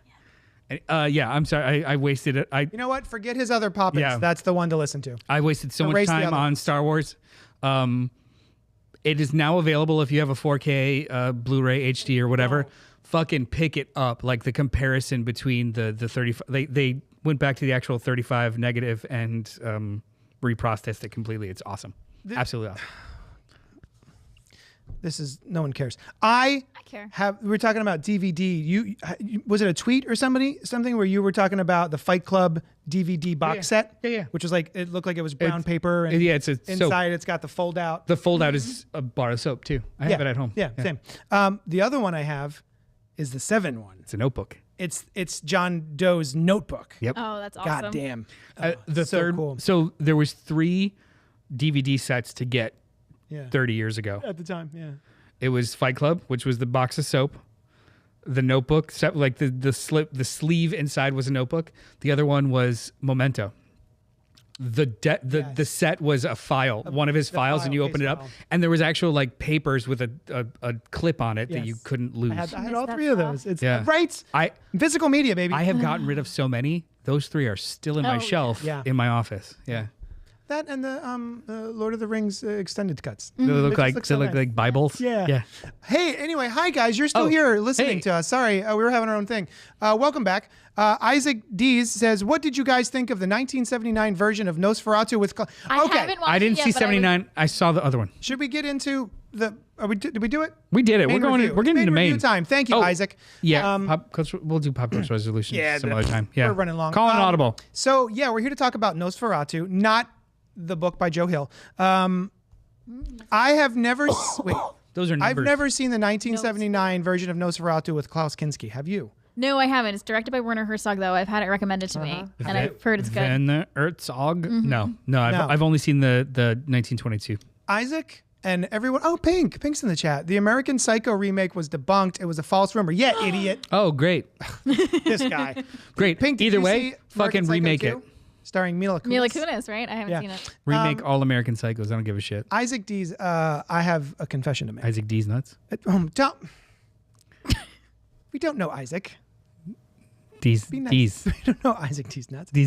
And, I'm sorry, I wasted it. You know what? Forget his other pop-ins. Yeah. That's the one to listen to. I wasted so much time on Star Wars. It is now available if you have a 4K Blu-ray HD or whatever. Oh. Fucking pick it up. Like, the comparison between the 35, they went back to the actual 35 negative and reprocessed it completely. It's awesome. Absolutely awesome. This is, no one cares. I care. We were talking about DVD. You was it a tweet or something where you were talking about the Fight Club DVD box set? Yeah. Which was like, it looked like it was brown paper. And it's a inside soap. It's got the fold out. The fold out is a bar of soap too. I have it at home. Yeah, same. The other one I have is the 7 one. It's a notebook. It's John Doe's notebook. Yep. Oh, that's awesome. God damn. The third. Cool. So there was 3 DVD sets to get 30 years ago. At the time, yeah. It was Fight Club, which was the box of soap. The notebook, like the sleeve inside was a notebook. The other one was Memento. The set was a file, one of his files, and you open it up, and there was actual like papers with a clip on it that you couldn't lose. I had all 3 of those. It's right. Physical media, baby. I have gotten rid of so many. Those 3 are still in my shelf in my office. Yeah. That and the Lord of the Rings extended cuts. They look just like look so nice. like Bibles. Yeah. Hey, anyway, hi guys. You're still here listening to us. Sorry, we were having our own thing. Welcome back. Isaac Dees says, "What did you guys think of the 1979 version of Nosferatu with?" I haven't watched I didn't it yet, see but 79. I saw the other one. Should we get into the? Did we do it? We did it. Main review. We're getting Main to review main time. Thank you, Oh, Isaac. Yeah, we'll do pop culture resolutions some other time. Yeah, we're running long. Call an audible. So yeah, we're here to talk about Nosferatu, not the book by Joe Hill. I have never wait. Those are numbers. I've never seen the 1979 version of Nosferatu with Klaus Kinski. Have you? No, I haven't. It's directed by Werner Herzog, though. I've had it recommended to me, and I've heard it's good. Werner Herzog? No, I've only seen the 1922. Isaac and everyone. Oh, Pink's in the chat. The American Psycho remake was debunked. It was a false rumor. Yeah, idiot. Oh, great, This guy. great. Pink. Did Either you way, see fucking American Psycho remake 2? it. Starring Mila Kunis. Mila Kunis, right? I haven't seen it. Remake all American Psychos. I don't give a shit. Isaac Dees. I have a confession to make. Isaac D's nuts. We don't know Isaac. D's. Be nice. D's. We don't know Isaac D's nuts. D's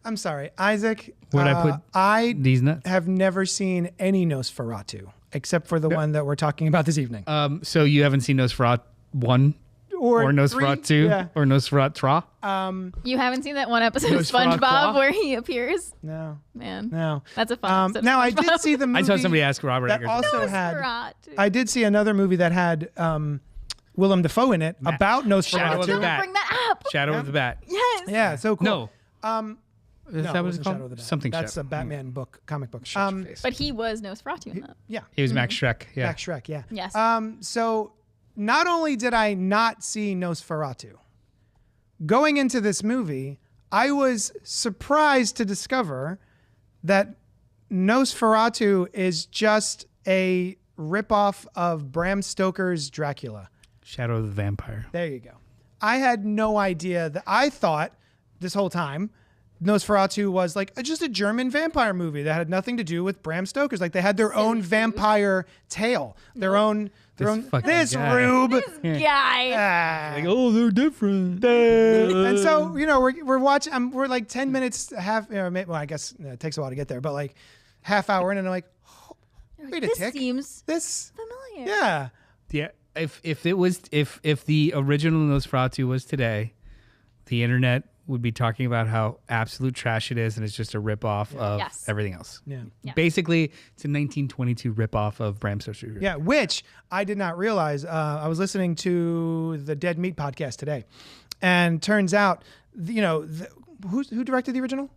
I'm sorry, Isaac. Where'd I put I D's nuts? have never seen any Nosferatu except for the one that we're talking about this evening. So you haven't seen Nosferatu 1 or Nosferatu 2 or Nosferatu? You haven't seen that one episode of Nosferatu? SpongeBob where he appears? No. Man. No. That's a fun episode of Now I SpongeBob. did see the movie. I saw somebody ask Robert that Eggers. also had. Nosferatu. I did see another movie that had Willem Dafoe in it about Shadow of Nosferatu. the Bat. Bring that up. Shadow of the Bat. Yes. Yeah, so cool. No. Is No, that it what it's wasn't called? Shadow of the Bat. Something That's Shadow. a Batman book, comic book. But he was Nosferatu in that. Yeah. He was Max Shrek. Yeah. Max Shrek, yeah. Yes. So not only did I not see Nosferatu, going into this movie, I was surprised to discover that Nosferatu is just a ripoff of Bram Stoker's Dracula. Shadow of the Vampire. There you go. I had no idea that. I thought this whole time Nosferatu was like just a German vampire movie that had nothing to do with Bram Stoker's. Like they had their own vampire tale, their own. This guy. rube. Guy. Like, oh, they're different. And so we're watching. We're like 10 minutes, well, I guess it takes a while to get there, but like half hour in, and I'm like, oh, wait a This tick. seems This, familiar. yeah. Yeah. If the original Nosferatu was today, the internet would be talking about how absolute trash it is, and it's just a ripoff of Yes. everything else. Yeah. Yeah. Basically, it's a 1922 ripoff of Bram Stoker's. Yeah, which I did not realize. I was listening to the Dead Meat podcast today, and turns out, who directed the original?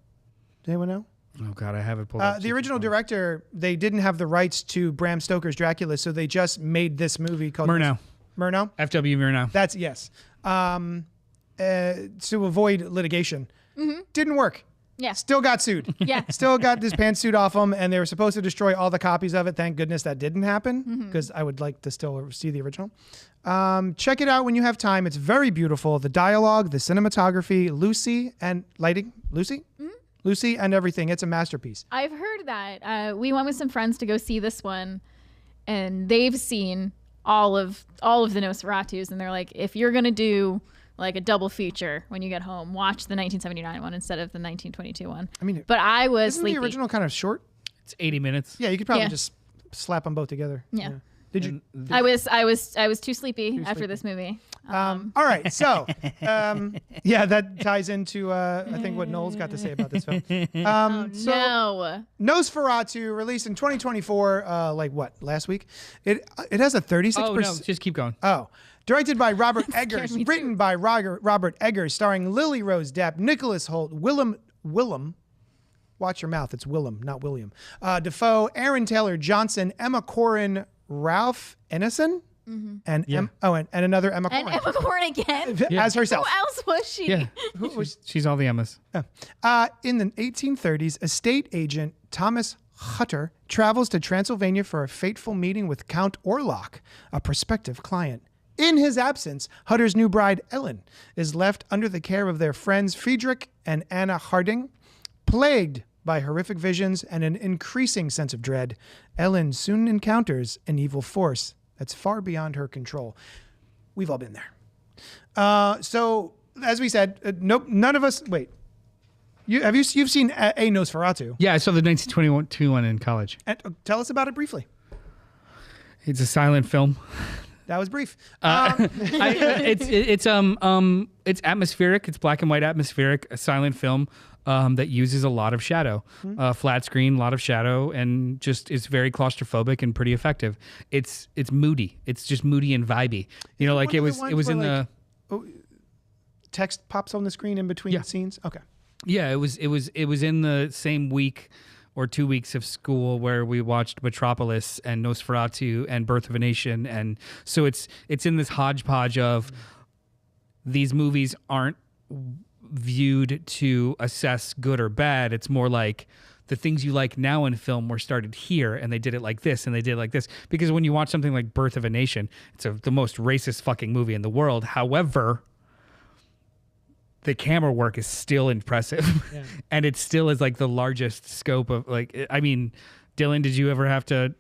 Does anyone know? Oh God, I have it pulled up. The original director, they didn't have the rights to Bram Stoker's Dracula, so they just made this movie called Murnau. Murnau? F.W. Murnau. That's yes. To avoid litigation. Didn't work. Yeah. Still got sued. Yeah. Still got his pantsuit off him, and they were supposed to destroy all the copies of it. Thank goodness that didn't happen, because I would like to still see the original. Check it out when you have time. It's very beautiful. The dialogue, the cinematography, Lucy and lighting. Lucy and everything. It's a masterpiece. I've heard that. We went with some friends to go see this one, and they've seen all of the Nosferatus, and they're like, if you're gonna do like a double feature when you get home, watch the 1979 one instead of the 1922 one. I mean, but I was isn't sleepy. the original kind of short? It's 80 minutes. Yeah, you could probably Yeah. just slap them both together. Yeah. Did you? I was too sleepy after this movie. All right, so yeah, that ties into I think what Noel's got to say about this film. No. Nosferatu, released in 2024, like what, last week? It has a 36%. Oh no, just keep going. Oh. Directed by Robert Eggers, me written by Robert Eggers, starring Lily Rose Depp, Nicholas Hoult, Willem, watch your mouth, it's Willem, not William, Defoe, Aaron Taylor Johnson, Emma Corrin, Ralph Ineson, and and another Emma And Corrin Emma Corrin again. as herself. Who else was she? Yeah, she's all the Emmas. In the 1830s, estate agent Thomas Hutter travels to Transylvania for a fateful meeting with Count Orlok, a prospective client. In his absence, Hutter's new bride, Ellen, is left under the care of their friends Friedrich and Anna Harding. Plagued by horrific visions and an increasing sense of dread, Ellen soon encounters an evil force that's far beyond her control. We've all been there. So, as we said, none of us... Wait. You've seen a Nosferatu? Yeah, I saw the 1922 one in college. And, tell us about it briefly. It's a silent film. That was brief. It's atmospheric. It's black and white atmospheric, a silent film that uses a lot of shadow, flat screen, a lot of shadow, and just is very claustrophobic and pretty effective. It's moody. It's just moody and vibey. You know, like it was in the text pops on the screen in between scenes. Okay. Yeah, it was in the same week or 2 weeks of school where we watched Metropolis and Nosferatu and Birth of a Nation, and so it's in this hodgepodge of these movies aren't viewed to assess good or bad. It's more like the things you like now in film were started here, and they did it like this, and they did it like this. Because when you watch something like Birth of a Nation, it's the most racist fucking movie in the world. However, the camera work is still impressive, and it still is like the largest scope of like. I mean, Dylan, did you ever have to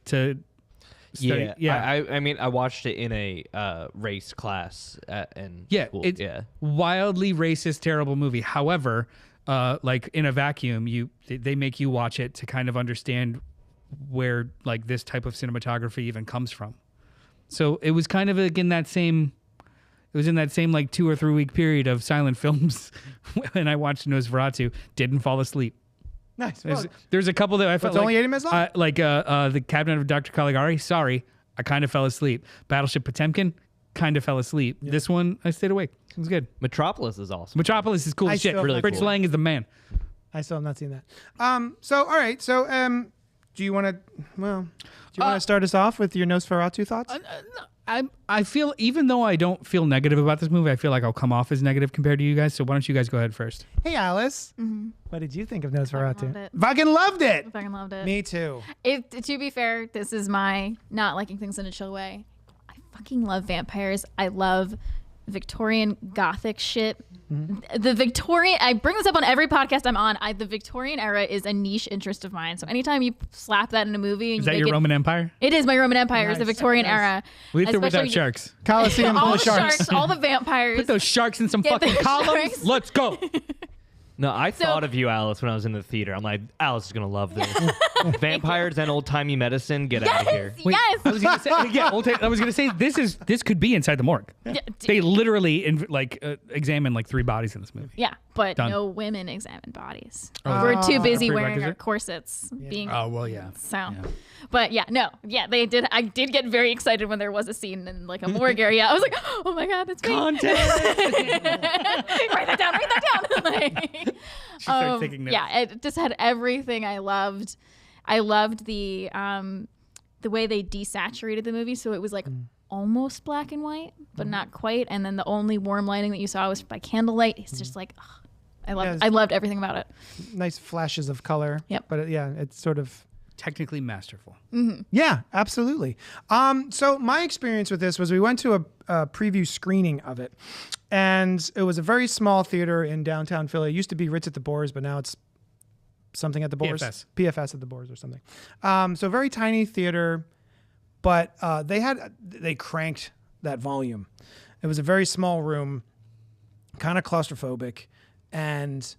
study? I mean, I watched it in a race class in school. It's wildly racist, terrible movie. However, like in a vacuum, they make you watch it to kind of understand where like this type of cinematography even comes from. So it was kind of in that same like 2 or 3 week period of silent films when I watched Nosferatu. Didn't fall asleep. Nice. There's a couple that I felt only 80 minutes long? like the Cabinet of Dr. Caligari. Sorry, I kind of fell asleep. Battleship Potemkin, kind of fell asleep. Yeah. This one, I stayed awake. It was good. Metropolis is awesome. Metropolis is cool as shit. Really Fritz cool. Lang is the man. I still have not seen that. So all right. So do you want to start us off with your Nosferatu thoughts? I feel, even though I don't feel negative about this movie, I feel like I'll come off as negative compared to you guys. So why don't you guys go ahead first? Hey, Alice. What did you think of Nosferatu? Loved it. Fucking loved it. Fucking loved it. Me too. To be fair, this is my not liking things in a chill way. I fucking love vampires. I love Victorian Gothic shit. The Victorian, I bring this up on every podcast I'm on. The Victorian era is a niche interest of mine. So anytime you slap that in a movie, and is that your Roman Empire? It is my Roman Empire. It's the Victorian era. With or without sharks? Colosseum full All of the sharks. all the vampires. Put those sharks in some Get fucking those columns. sharks. Let's go. No, I thought of you, Alice, when I was in the theater. I'm like, Alice is gonna love this. Vampires and old timey medicine. Get out of here. Yes. I was gonna say this could be Inside the Morgue. Yeah, They literally examine like 3 bodies in this movie. Yeah, but Done. no women examine bodies. We're too busy wearing our corsets. Being Oh well, yeah. so. Yeah. But they did. I did get very excited when there was a scene in like a morgue area. I was like, oh my god, that's me. Content. Write that down. Like, She starts taking notes. yeah, it just had everything I loved. I loved the way they desaturated the movie, so it was like almost black and white, but not quite. And then the only warm lighting that you saw was by candlelight. It's just like, I loved everything about it. Nice flashes of color. Yep. But it's sort of Technically masterful. Yeah, absolutely. So my experience with this was we went to a preview screening of it, and it was a very small theater in downtown Philly. It used to be Ritz at the Boars, but now it's something at the Boars. PFS at the Boars or something. So very tiny theater, but they cranked that volume. It was a very small room, kind of claustrophobic, and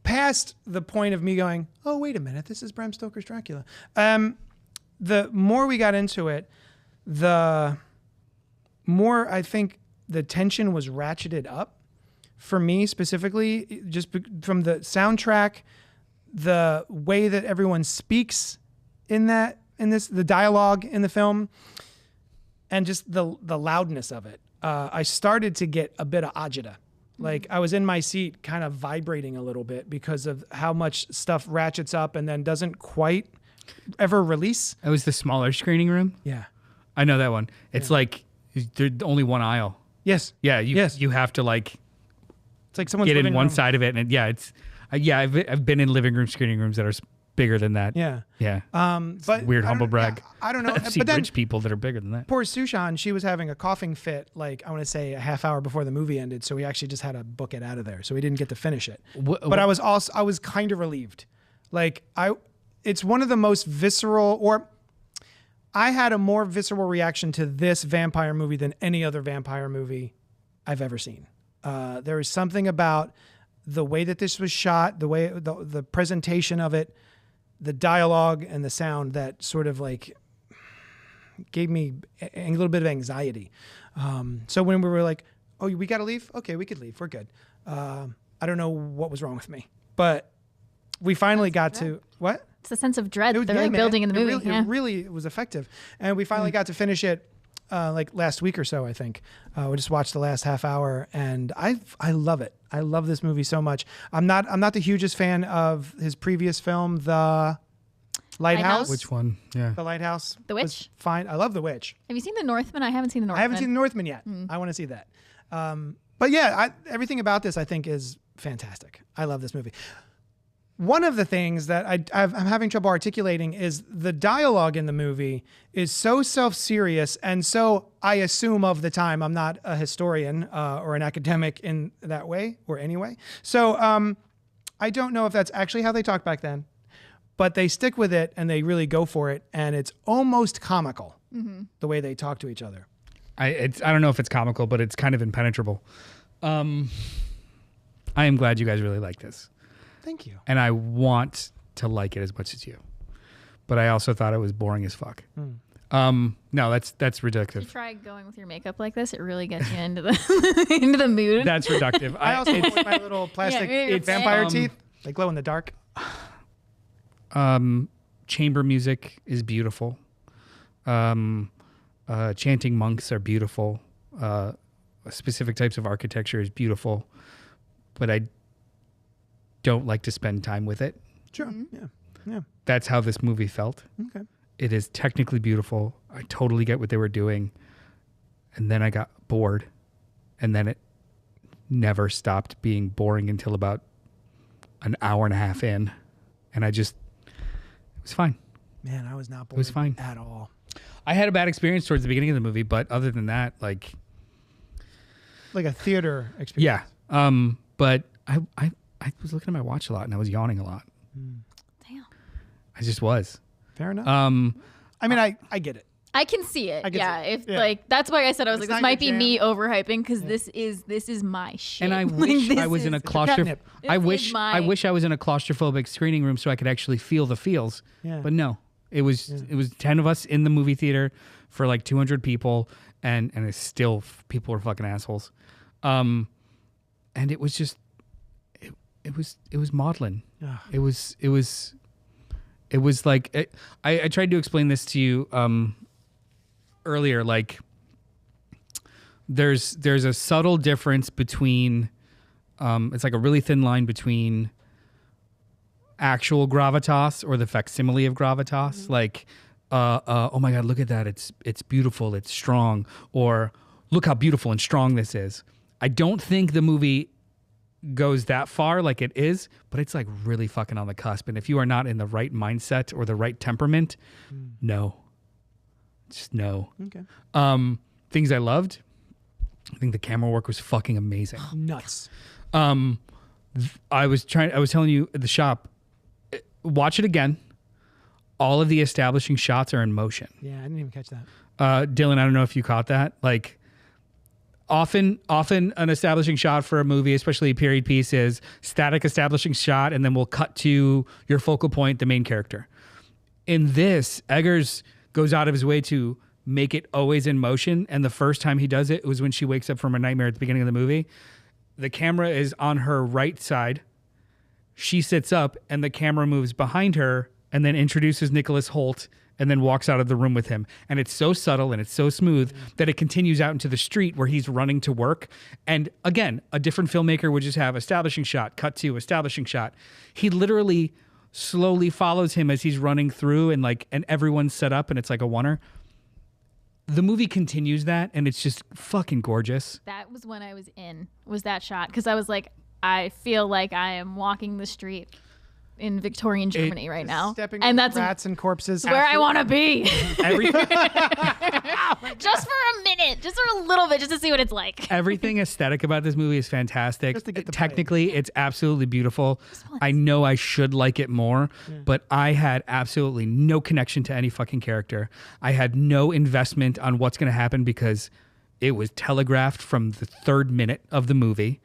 past the point of me going, oh, wait a minute, this is Bram Stoker's Dracula. The more we got into it, the more I think the tension was ratcheted up for me specifically, just from the soundtrack, the way that everyone speaks the dialogue in the film, and just the loudness of it. I started to get a bit of agita. Like I was in my seat kind of vibrating a little bit because of how much stuff ratchets up and then doesn't quite ever release. It was the smaller screening room. Yeah. I know that one. It's like there's only one aisle. Yes. Yeah. You have to like it's like someone's get in living one room. side of it, and I've been in living room screening rooms that are bigger than that. Yeah. Yeah. But Weird humble brag. I don't know. I've seen But then rich people that are bigger than that. poor Sushan, she was having a coughing fit, like I want to say a half hour before the movie ended. So we actually just had to book it out of there. So we didn't get to finish it. But I was kind of relieved. Like it's one of the most visceral, or I had a more visceral reaction to this vampire movie than any other vampire movie I've ever seen. There is something about the way that this was shot, the presentation of it, the dialogue and the sound that sort of like gave me a little bit of anxiety. So when we were like, oh, we got to leave? Okay, we could leave. We're good. I don't know what was wrong with me, but we finally got to what? It's the sense of dread that they're building in the movie. It really was effective. And we finally got to finish it like last week or so, I think. We just watched the last half hour, and I love it. I love this movie so much. I'm not the hugest fan of his previous film, The Lighthouse. Which one? Yeah. The Lighthouse. The was Witch? Fine. I love The Witch. Have you seen The Northman? I haven't seen The Northman. I haven't seen The Northman yet. I want to see that. But yeah, everything about this I think is fantastic. I love this movie. One of the things that I'm having trouble articulating is the dialogue in the movie is so self-serious and so, I assume of the time, I'm not a historian or an academic in that way or anyway. So I don't know if that's actually how they talked back then, but they stick with it and they really go for it. And it's almost comical the way they talk to each other. I don't know if it's comical, but it's kind of impenetrable. I am glad you guys really like this. Thank you. And I want to like it as much as you. But I also thought it was boring as fuck. No, that's reductive. You try going with your makeup like this, it really gets you into the into the mood. That's reductive. I also go with my little plastic vampire teeth. They glow in the dark. Chamber music is beautiful. Chanting monks are beautiful. Specific types of architecture is beautiful. But I don't like to spend time with it. Sure. Yeah. That's how this movie felt. Okay. It is technically beautiful. I totally get what they were doing. And then I got bored. And then it never stopped being boring until about an hour and a half in. And it was fine. Man, I was not bored. It was fine at all. I had a bad experience towards the beginning of the movie, but other than that, like a theater experience. Yeah. But I was looking at my watch a lot and I was yawning a lot. Damn. I just was. Fair enough. I mean, I get it. I can see it. Like that's why I said I was It's like, this not might be your me overhyping because this is my shit. And I Like, wish this I was in a catnip. I This wish is my- I wish I was in a claustrophobic screening room so I could actually feel the feels. Yeah. But no. It was 10 of us in the movie theater for like 200 people and it's still people were fucking assholes. And it was just it was maudlin. Ugh. It was like I tried to explain this to you earlier. Like there's a subtle difference between it's like a really thin line between actual gravitas or the facsimile of gravitas. Like oh my god, look at that, it's beautiful, it's strong, or look how beautiful and strong this is. I don't think the movie goes that far like it is, but it's like really fucking on the cusp. And if you are not in the right mindset or the right temperament, no. Just no. Okay. Things I loved. I think the camera work was fucking amazing. Nuts. I was telling you at the shop, watch it again. All of the establishing shots are in motion. Yeah, I didn't even catch that. Dylan, I don't know if you caught that. Like often an establishing shot for a movie, especially a period piece, is static establishing shot, and then we'll cut to your focal point, the main character. In this, Eggers goes out of his way to make it always in motion, and the first time he does it was when she wakes up from a nightmare at the beginning of the movie. The camera is on her right side. She sits up, and the camera moves behind her and then introduces Nicholas Hoult and then walks out of the room with him. And it's so subtle and it's so smooth that it continues out into the street where he's running to work. And again, a different filmmaker would just have establishing shot, cut to establishing shot. He literally slowly follows him as he's running through and everyone's set up and it's like a oneer. The movie continues that and it's just fucking gorgeous. That was when I was that shot. Because I was like, I feel like I am walking the street in Victorian Germany right now. Stepping and over that's rats and corpses. where I want to be. Everything, Just for a minute. Just for a little bit. Just to see what it's like. everything aesthetic about this movie is fantastic. Just to get the Technically, it's absolutely beautiful. I know I should like it more, but I had absolutely no connection to any fucking character. I had no investment on what's going to happen because it was telegraphed from the third minute of the movie.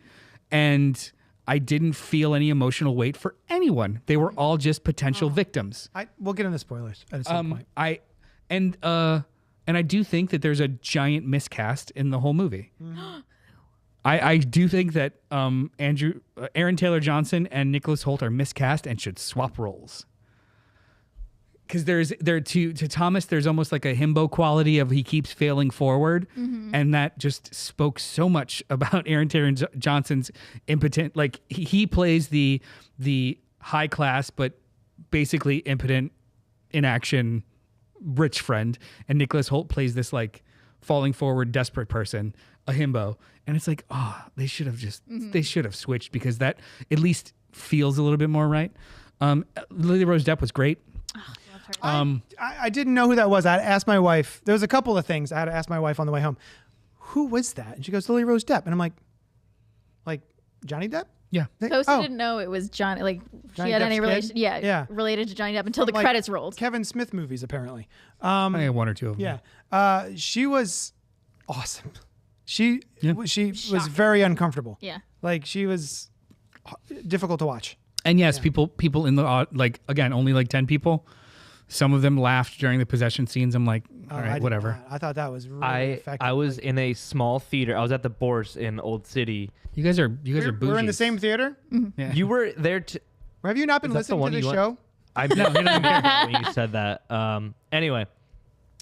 And I didn't feel any emotional weight for anyone. They were all just potential victims. We'll get into spoilers at some point. And I do think that there's a giant miscast in the whole movie. I do think that Aaron Taylor Johnson and Nicholas Hoult are miscast and should swap roles. Because to Thomas, there's almost like a himbo quality of he keeps failing forward, and that just spoke so much about Aaron Taylor Johnson's impotent. Like he plays the high class but basically impotent, inaction, rich friend, and Nicholas Hoult plays this like falling forward, desperate person, a himbo, and it's like, they should have switched because that at least feels a little bit more right. Lily Rose Depp was great. I didn't know who that was. I had to ask my wife. There was a couple of things I had to ask my wife on the way home. Who was that? And she goes, Lily Rose Depp. And I'm like Johnny Depp? Yeah. Toast didn't know it was Johnny. Like Johnny she had Depp's any relation? kid? Yeah, related to Johnny Depp until the Like credits rolled. Kevin Smith movies, apparently. I think one or two of them. Yeah. She was awesome. She was very uncomfortable. Yeah. Like she was difficult to watch. And yes, people in the like again only like 10 people. Some of them laughed during the possession scenes. I'm like, all right, whatever. I thought that was really effective. I was in a small theater. I was at the Bourse in Old City. You guys are bougie. We're in the same theater? Yeah. You were there to. Have you not been listening to the show? I know when you said that. Anyway.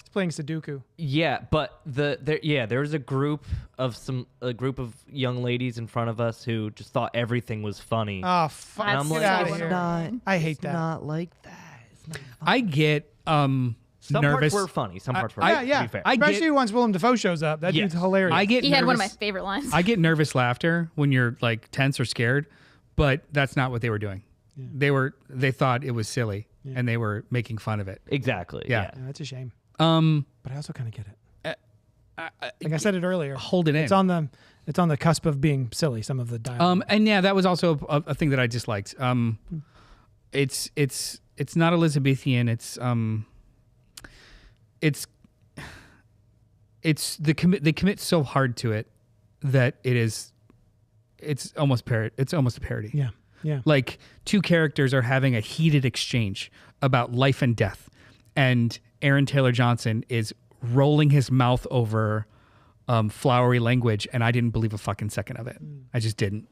It's playing Sudoku. Yeah, but there was a group of young ladies in front of us who just thought everything was funny. Oh, fuck. And I'm Get like, out of it's here. not. I hate that. Not like that. It's not I get Some nervous. parts were funny. Some parts were Yeah. to be fair. Especially once Willem Dafoe shows up. That dude's hilarious. I get He nervous. had one of my favorite lines. I get nervous laughter when you're like tense or scared, but that's not what they were doing. Yeah. They thought it was silly and they were making fun of it. Exactly. Yeah. Yeah, that's a shame. Um, But I also kind of get it. Like I said it earlier. Hold it in. It's on the cusp of being silly. Some of the dialogue. And yeah, that was also a thing that I disliked. It's not Elizabethan. They commit so hard to it that it's almost a parody. Yeah. Yeah. Like two characters are having a heated exchange about life and death, and Aaron Taylor Johnson is rolling his mouth over flowery language, and I didn't believe a fucking second of it. I just didn't.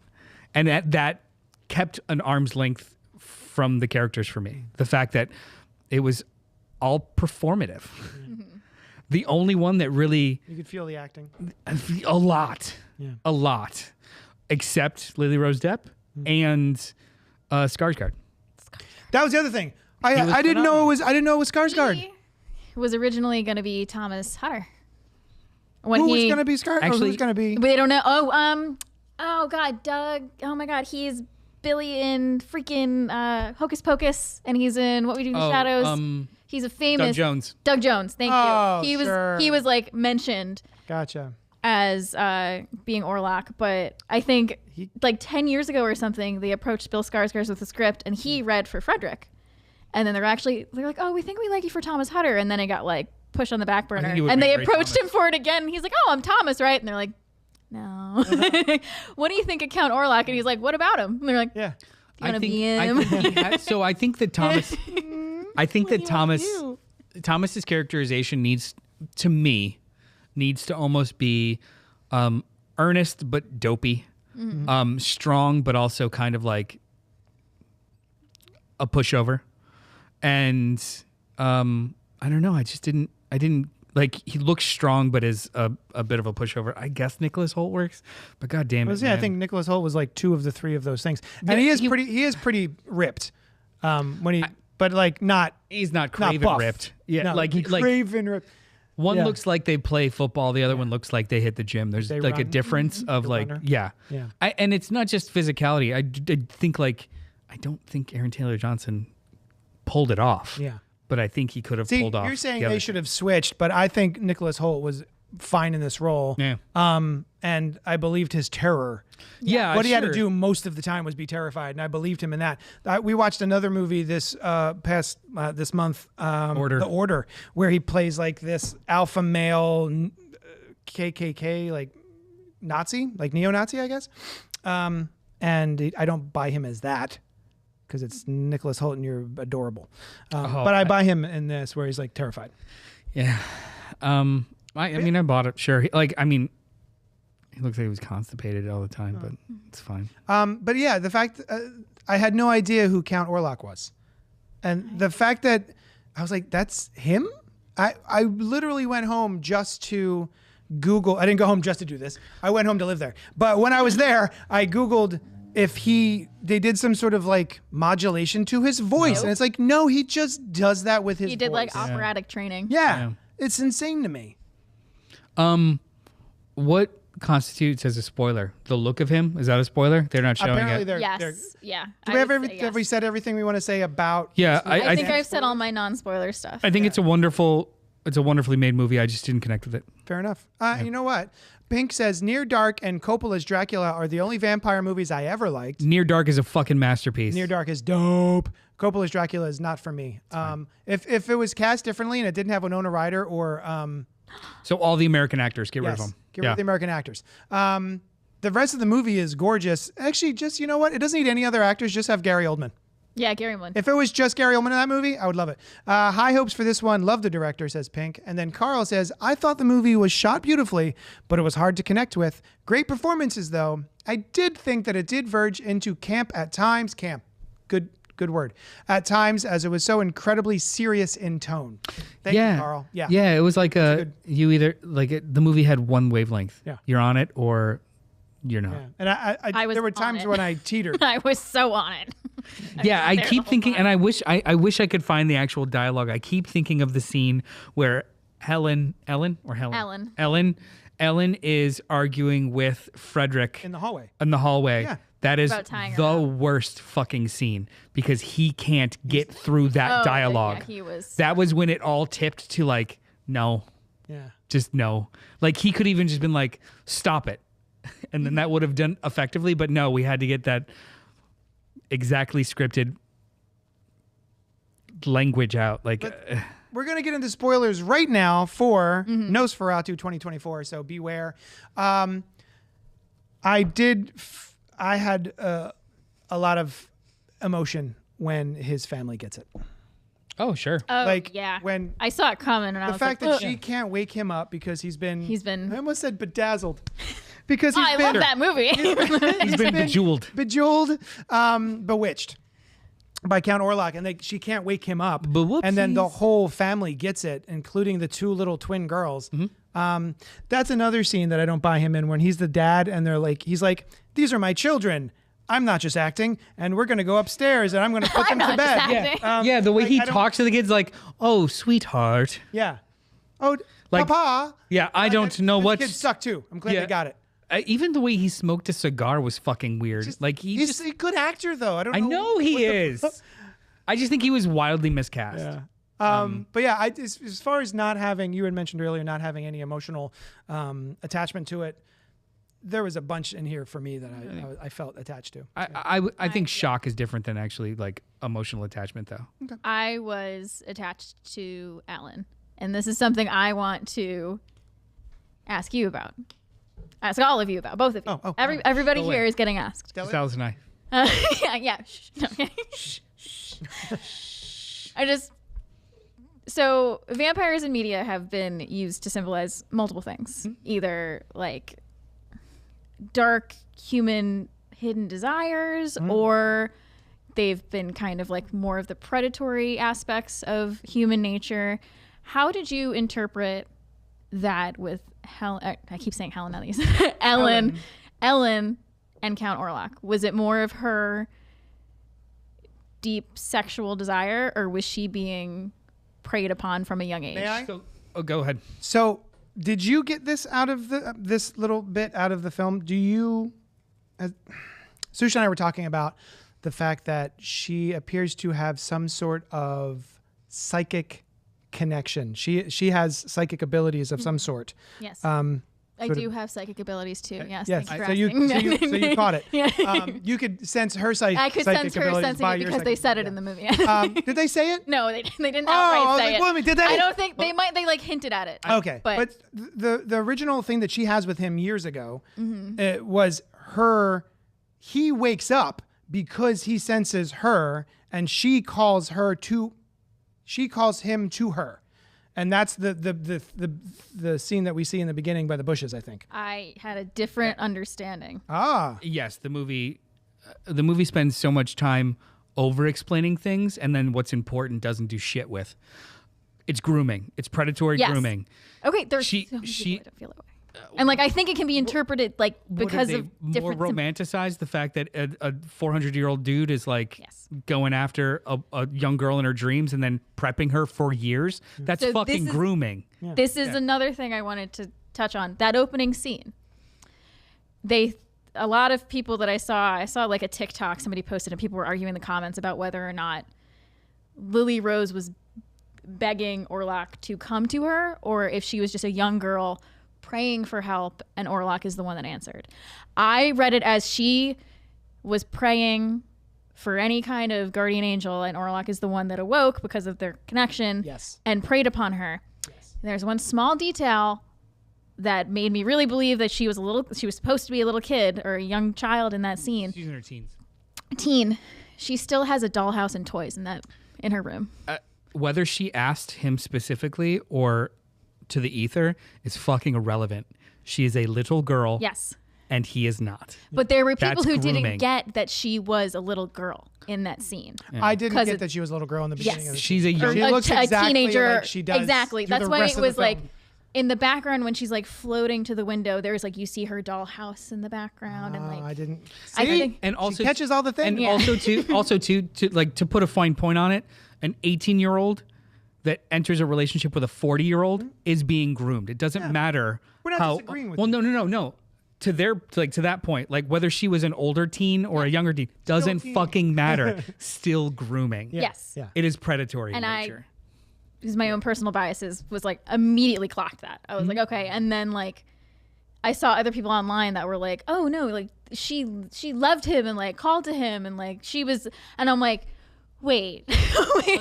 And that kept an arm's length from the characters for me. The fact that it was all performative. The only one that really... You could feel the acting. A lot. Yeah. A lot. Except Lily Rose Depp and Skarsgård. That was the other thing. I didn't know it was Skarsgård. He was originally going to be Thomas Hutter. Who was going to be Skarsgård? Actually- Who's going to be? They don't know. Oh God, Doug. Oh my God, he's Billy in freaking Hocus Pocus, and he's in What We Do in the Shadows. He's a famous Doug Jones. Doug Jones. Thank Oh, you. sure. He was like mentioned Gotcha. as being Orlok, but I think like 10 years ago or something, they approached Bill Skarsgård with the script, and he read for Frederick, and then they're like, oh, we think we like you for Thomas Hutter, and then it got like pushed on the back burner, think he would and be they a great approached Thomas. him for it again, and he's like, oh, I'm Thomas, right? And they're like, no. What do you think of Count Orlok? And he's like, what about him? And they're like, Yeah. you want to be him? I think that Thomas. I think that Thomas's characterization needs to almost be earnest but dopey, strong but also kind of like a pushover, and I don't know. I didn't like. He looks strong but is a bit of a pushover. I guess Nicholas Hoult works, but god damn it, I man. think Nicholas Hoult was like 2 of the 3 of those things, and he is pretty ripped. But like not. He's not craven buff. ripped. Yeah, No, like craven ripped. one Yeah. looks like they play football, the other one looks like they hit the gym. There's They like a run. difference of The like, runner. yeah. Yeah. And it's not just physicality. I think like, I don't think Aaron Taylor Johnson pulled it off. Yeah. But I think he could have See, pulled off. you're saying the other they should have switched, but I think Nicholas Hoult was fine in this role. Yeah. And I believed his terror. Yeah. What he had to sure. do most of the time was be terrified, and I believed him in that. We watched another movie this month, Order. The Order, where he plays like this alpha male KKK like Nazi, like neo-Nazi, I guess. And and I don't buy him as that because it's Nicholas Hoult and you're adorable. But I buy him in this where he's like terrified. Yeah. I mean, I bought it. Sure. Like, I mean, he looks like he was constipated all the time, but it's fine. But yeah, the fact I had no idea who Count Orlok was, and the fact that I was like, "That's him." I literally went home just to Google. I didn't go home just to do this. I went home to live there. But when I was there, I Googled if they did some sort of like modulation to his voice, Nope. and it's like, no, he just does that with his. He did voice. like operatic training. Yeah, it's insane to me. What constitutes as a spoiler? The look of him? Is that a spoiler? They're not showing Apparently, it. they're. Yes. Yeah. Do we have we said everything we want to say about? Yeah, I think I've said all my non-spoiler stuff. I think it's a wonderfully made movie. I just didn't connect with it. Fair enough. You know what? Pink says Near Dark and Coppola's Dracula are the only vampire movies I ever liked. Near Dark is a fucking masterpiece. Near Dark is dope. Coppola's Dracula is not for me. If it was cast differently and it didn't have Winona Ryder or So all the American actors, get rid of them. get rid of the American actors. The rest of the movie is gorgeous. Actually, just you know what? It doesn't need any other actors. Just have Gary Oldman. Yeah, Gary Oldman. If it was just Gary Oldman in that movie, I would love it. High hopes for this one. Love the director, says Pink. And then Carl says, I thought the movie was shot beautifully, but it was hard to connect with. Great performances, though. I did think that it did verge into camp at times. Camp. Good word. At times, as it was so incredibly serious in tone. Thank you, Carl. Yeah. Yeah, it was like the movie had one wavelength. Yeah. You're on it or you're not. Yeah. And I was there were on times it. when I teetered. I was so on it. Yeah, I there keep the whole thinking, time. and I wish I could find the actual dialogue. I keep thinking of the scene where Ellen is arguing with Frederick In the hallway. in the hallway. Yeah. That is About tying her the up. worst fucking scene because he can't get through that dialogue. Yeah, he was. That was when it all tipped to like, no, Yeah. just no. Like he could even just been like, stop it. And then that would have done effectively. But no, we had to get that exactly scripted language out. Like, We're going to get into spoilers right now for Nosferatu 2024, so beware. I had a lot of emotion when his family gets it. oh, sure. Oh, like, yeah. when I saw it coming, and I The was fact like, that "Ugh." she can't wake him up because he's been... been- I almost said bedazzled. Because he's I been love that movie. He's been bejeweled. bewitched by Count Orlok, and she can't wake him up. But And then the whoopsies. whole family gets it, including the two little twin girls. That's another scene that I don't buy him in, when he's the dad and he's like, these are my children. I'm not just acting, and we're going to go upstairs and I'm going to put them to not bed. just acting. Yeah, the way like, he I don't- talks to the kids, like, oh, sweetheart. Yeah. Oh, Like, Papa. Yeah, I don't know Those what. kids suck too. I'm glad Yeah. they got it. Even the way he smoked a cigar was fucking weird. Like He's a good actor, though. I don't I know. know he is. I just think he was wildly miscast. Yeah. But yeah, as far as not having, you had mentioned earlier, not having any emotional attachment to it, there was a bunch in here for me that I felt attached to. I think shock is different than actually like emotional attachment, though. I was attached to Alan, and this is something I want to ask you about. Ask all of you about, both of you. Everybody Go here away. is getting asked. Just Alice and I. Yeah. Shh. No. So vampires in media have been used to symbolize multiple things, either like dark human hidden desires, or they've been kind of like more of the predatory aspects of human nature. How did you interpret that with I keep saying Helen at least. Ellen and Count Orlok? Was it more of her deep sexual desire, or was she being preyed upon from a young age? May I? Go ahead. So, did you get this out of this little bit out of the film? Do you? Sush and I were talking about the fact that she appears to have some sort of psychic connection. She has psychic abilities of some sort. Yes. I sort do have psychic abilities too. Yes. Yes. Thank you for So you caught it. Yeah. You could sense her psychic I could sense her abilities sensing by it your because they psychic- said it in the movie. Did they say it? No, they didn't Oh, I outright was say like, it. wait a minute, did they? I don't think they might. They like hinted at it. Okay, but the original thing that she has with him years ago was her he wakes up because he senses her, and she calls him to her. And that's the scene that we see in the beginning by the bushes, I think. I had a different understanding. Yes, the movie spends so much time over explaining things, and then what's important doesn't do shit with. It's grooming. It's predatory grooming. Okay, there's so many people that don't feel that way. And like I think it can be interpreted like because of different more romanticize the fact that a 400-year-old dude is like going after a young girl in her dreams and then prepping her for years. That's fucking grooming. Yeah. This is another thing I wanted to touch on. That opening scene. A lot of people that I saw like a TikTok somebody posted and people were arguing in the comments about whether or not Lily Rose was begging Orlok to come to her or if she was just a young girl praying for help and Orlok is the one that answered. I read it as she was praying for any kind of guardian angel and Orlok is the one that awoke because of their connection and prayed upon her. Yes. There's one small detail that made me really believe that she was supposed to be a little kid or a young child in that scene. She's in her teens. Teen. She still has a dollhouse and toys in her room. Whether she asked him specifically or to the ether is fucking irrelevant. She is a little girl. Yes. And he is not. But there were people who didn't get that she was a little girl in that scene. Yeah. I didn't get that she was a little girl in the beginning of the She's scene. a young She looks exactly teenager. like she does. Exactly. That's why it was like in the background when she's like floating to the window, there's like you see her dollhouse in the background and like I didn't I think and also she catches all the things. And also to put a fine point on it, an 18-year-old that enters a relationship with a 40-year-old is being groomed. It doesn't matter We're not how. disagreeing with well, you. no. To that point, like whether she was an older teen or a younger teen doesn't fucking matter. Still grooming. Yes. Yeah. It is predatory And in nature. Because my own personal biases was like immediately clocked that. I was like, okay. And then like I saw other people online that were like, oh no, like she loved him and like called to him and like she was, and I'm like, wait,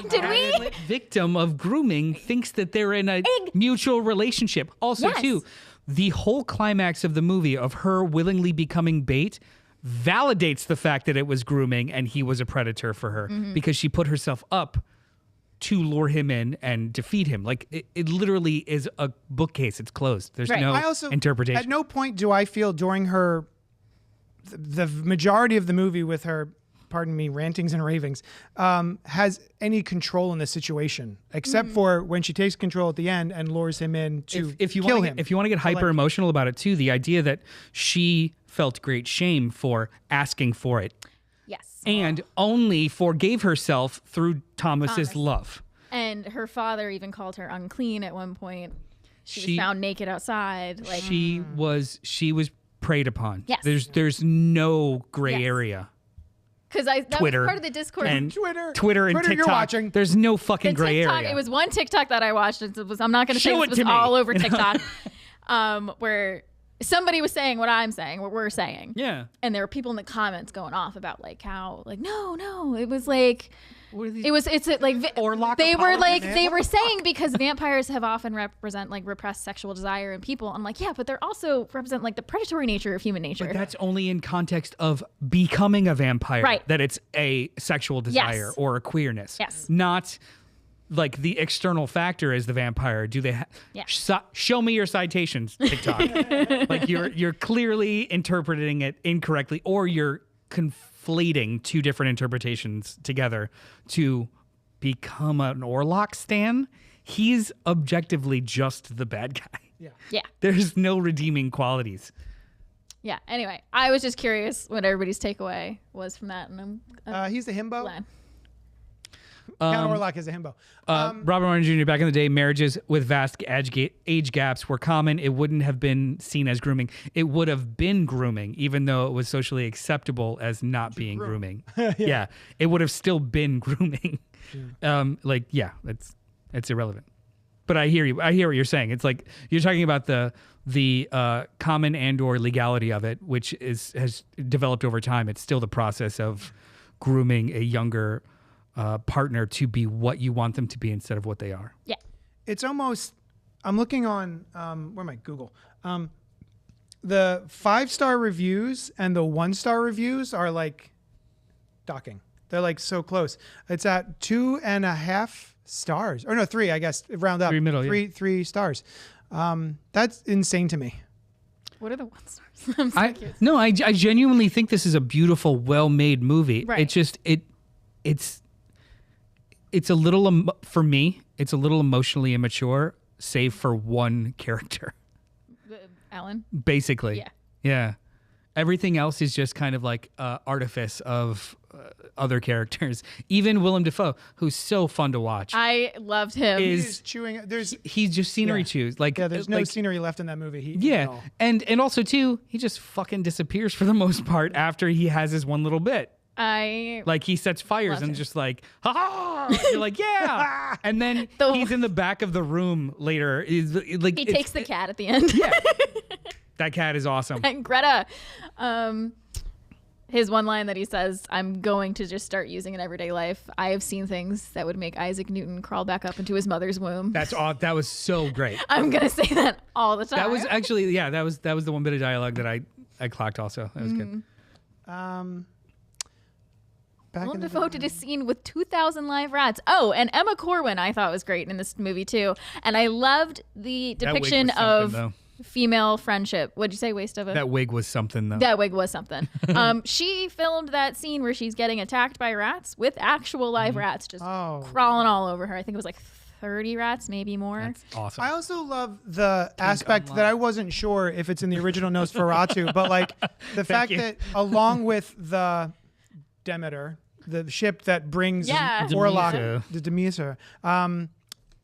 did we? Victim of grooming thinks that they're in a mutual relationship. Also, too, the whole climax of the movie of her willingly becoming bait validates the fact that it was grooming and he was a predator for her because she put herself up to lure him in and defeat him. Like it literally is a bookcase. It's closed. There's no interpretation. At no point do I feel during her, the majority of the movie with her, pardon me, rantings and ravings, has any control in the situation, except for when she takes control at the end and lures him in to kill him. If you want to get hyper emotional about it too, the idea that she felt great shame for asking for it. Yes. And only forgave herself through Thomas's love. And her father even called her unclean at one point. She was found naked outside. Like she was preyed upon. Yes. There's no gray area. Because that was part of the discourse. And Twitter and TikTok. You're watching. There's no fucking gray area. It was one TikTok that I watched. I'm not going to say this was all over TikTok, where somebody was saying what I'm saying, what we're saying. Yeah. And there were people in the comments going off about like how like no, it was like. It's like Orlok they were like they were saying because vampires have often represent like repressed sexual desire in people. I'm like, yeah, but they're also represent like the predatory nature of human nature. But that's only in context of becoming a vampire, right? That it's a sexual desire or a queerness, not like the external factor is the vampire. Do they show me your citations, TikTok? Like you're clearly interpreting it incorrectly, or you're conflating two different interpretations together to become an Orlok stan. He's objectively just the bad guy. Yeah. There's no redeeming qualities. Yeah. Anyway, I was just curious what everybody's takeaway was from that, and he's a himbo. Glad. Count Orlok is a himbo. Robert Martin Jr. Back in the day, marriages with vast age gaps were common. It wouldn't have been seen as grooming. It would have been grooming, even though it was socially acceptable as not being grooming. Yeah, it would have still been grooming. It's irrelevant. But I hear you. I hear what you're saying. It's like you're talking about the common and/or legality of it, which has developed over time. It's still the process of grooming a younger partner to be what you want them to be instead of what they are. Yeah. It's almost, I'm looking on, where am I? Google. the 5-star reviews and the 1-star reviews are like docking. They're like so close. It's at 2.5 stars, or no, 3. I guess round up. 3 middle, yeah. 3 stars. That's insane to me. What are the 1 stars? I'm so curious. No, I genuinely think this is a beautiful, well-made movie. Right. It's just it's a little for me. It's a little emotionally immature, save for one character. Alan? Basically. Yeah. Yeah. Everything else is just kind of like artifice of other characters. Even Willem Dafoe, who's so fun to watch. I loved him. He's chewing. He's just scenery chews. Like There's no like, scenery left in that movie. Yeah. And also too, he just fucking disappears for the most part after he has his one little bit. Like he sets fires Love and him. just like, ha ha! You're like, yeah. And then he's in the back of the room later. Like he takes the cat at the end. Yeah. That cat is awesome. And Greta, his one line that he says, "I'm going to just start using in everyday life. I have seen things that would make Isaac Newton crawl back up into his mother's womb." That was so great. I'm gonna say that all the time. That was actually that was the one bit of dialogue that I clocked also. That was good. Willem Dafoe did a scene with 2,000 live rats. Oh, and Emma Corwin I thought was great in this movie too. And I loved the depiction was something, of female friendship. What'd you say, waste of it? That wig was something though. That wig was something. She filmed that scene where she's getting attacked by rats with actual live rats just crawling all over her. I think it was like 30 rats, maybe more. That's awesome. I also love the aspect that I wasn't sure if it's in the original Nosferatu, but like the fact that along with the Demeter, the ship that brings Orlok, the Demeter,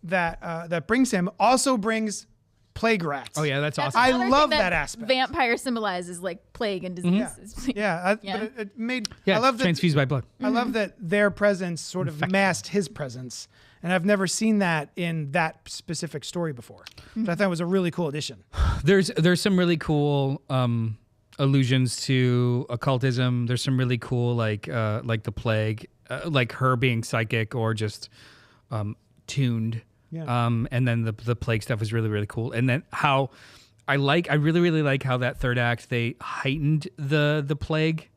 that brings him, also brings plague rats. Oh yeah, that's awesome. I Another love thing that aspect. Vampire symbolizes like plague and diseases. But it made. Yeah, I love that. transfused by blood. I love that their presence sort of masked his presence, and I've never seen that in that specific story before. So I thought it was a really cool addition. There's some really cool allusions to occultism. There's some really cool like the plague, like her being psychic or just tuned. Yeah. And then the plague stuff was really, really cool. And then how I really, really like how that third act they heightened the plague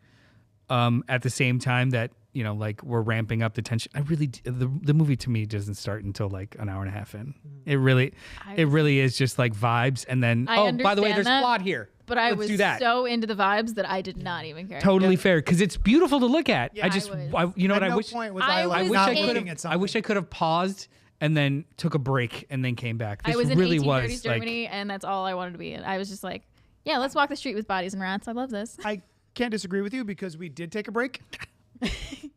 at the same time that, you know, like we're ramping up the tension. The movie to me doesn't start until like an hour and a half in. It really is just like vibes. And then, by the way, there's plot here. But I Let's was do that. so into the vibes that I did not even care. Totally fair, because it's beautiful to look at. Yeah, you know what? At I no wish point was I like was not in- looking at something. I wish I could have paused and then took a break and then came back. This I was in really 1830s was Germany, and that's all I wanted to be in. I was just like, yeah, let's walk the street with bodies and rats. I love this. I can't disagree with you because we did take a break.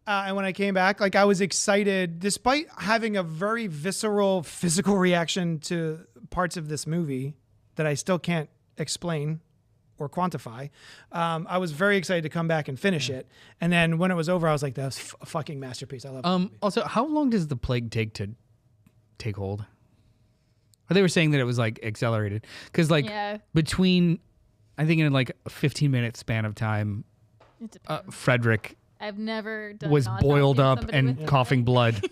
And when I came back, like I was excited, despite having a very visceral physical reaction to parts of this movie that I still can't explain or quantify. I was very excited to come back and finish it. And then when it was over, I was like, that was a fucking masterpiece. I love it. Also, how long does the plague take to take hold? Or they were saying that it was like accelerated because like between, I think in like a 15-minute span of time, Friedrich I've never done was an autopsy boiled of up somebody and with coughing blood.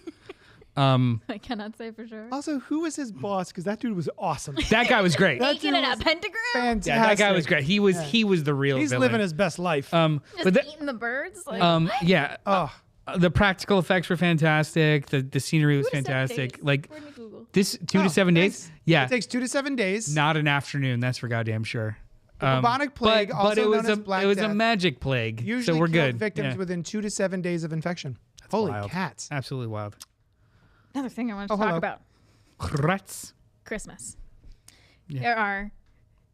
I cannot say for sure. Also, who was his boss? Because that dude was awesome. That guy was great. Making it a pentagram? Fantastic. Yeah, that guy was great. He was the real He's villain. living his best life. Just but that, eating the birds? Like, yeah. The practical effects were fantastic. The scenery was 2 to 7 fantastic. days. Like Where'd we Google? this 2 to 7 days. Yeah, It takes 2 to 7 days. not an afternoon. That's for goddamn sure. Bubonic plague, but also it was known as Black it was a Death, magic plague. usually so we're killed good. victims Yeah. within 2 to 7 days of infection. Holy Wild. cats. Absolutely wild. Another thing I wanted to hello. talk about. Rats. Christmas. Yeah. There are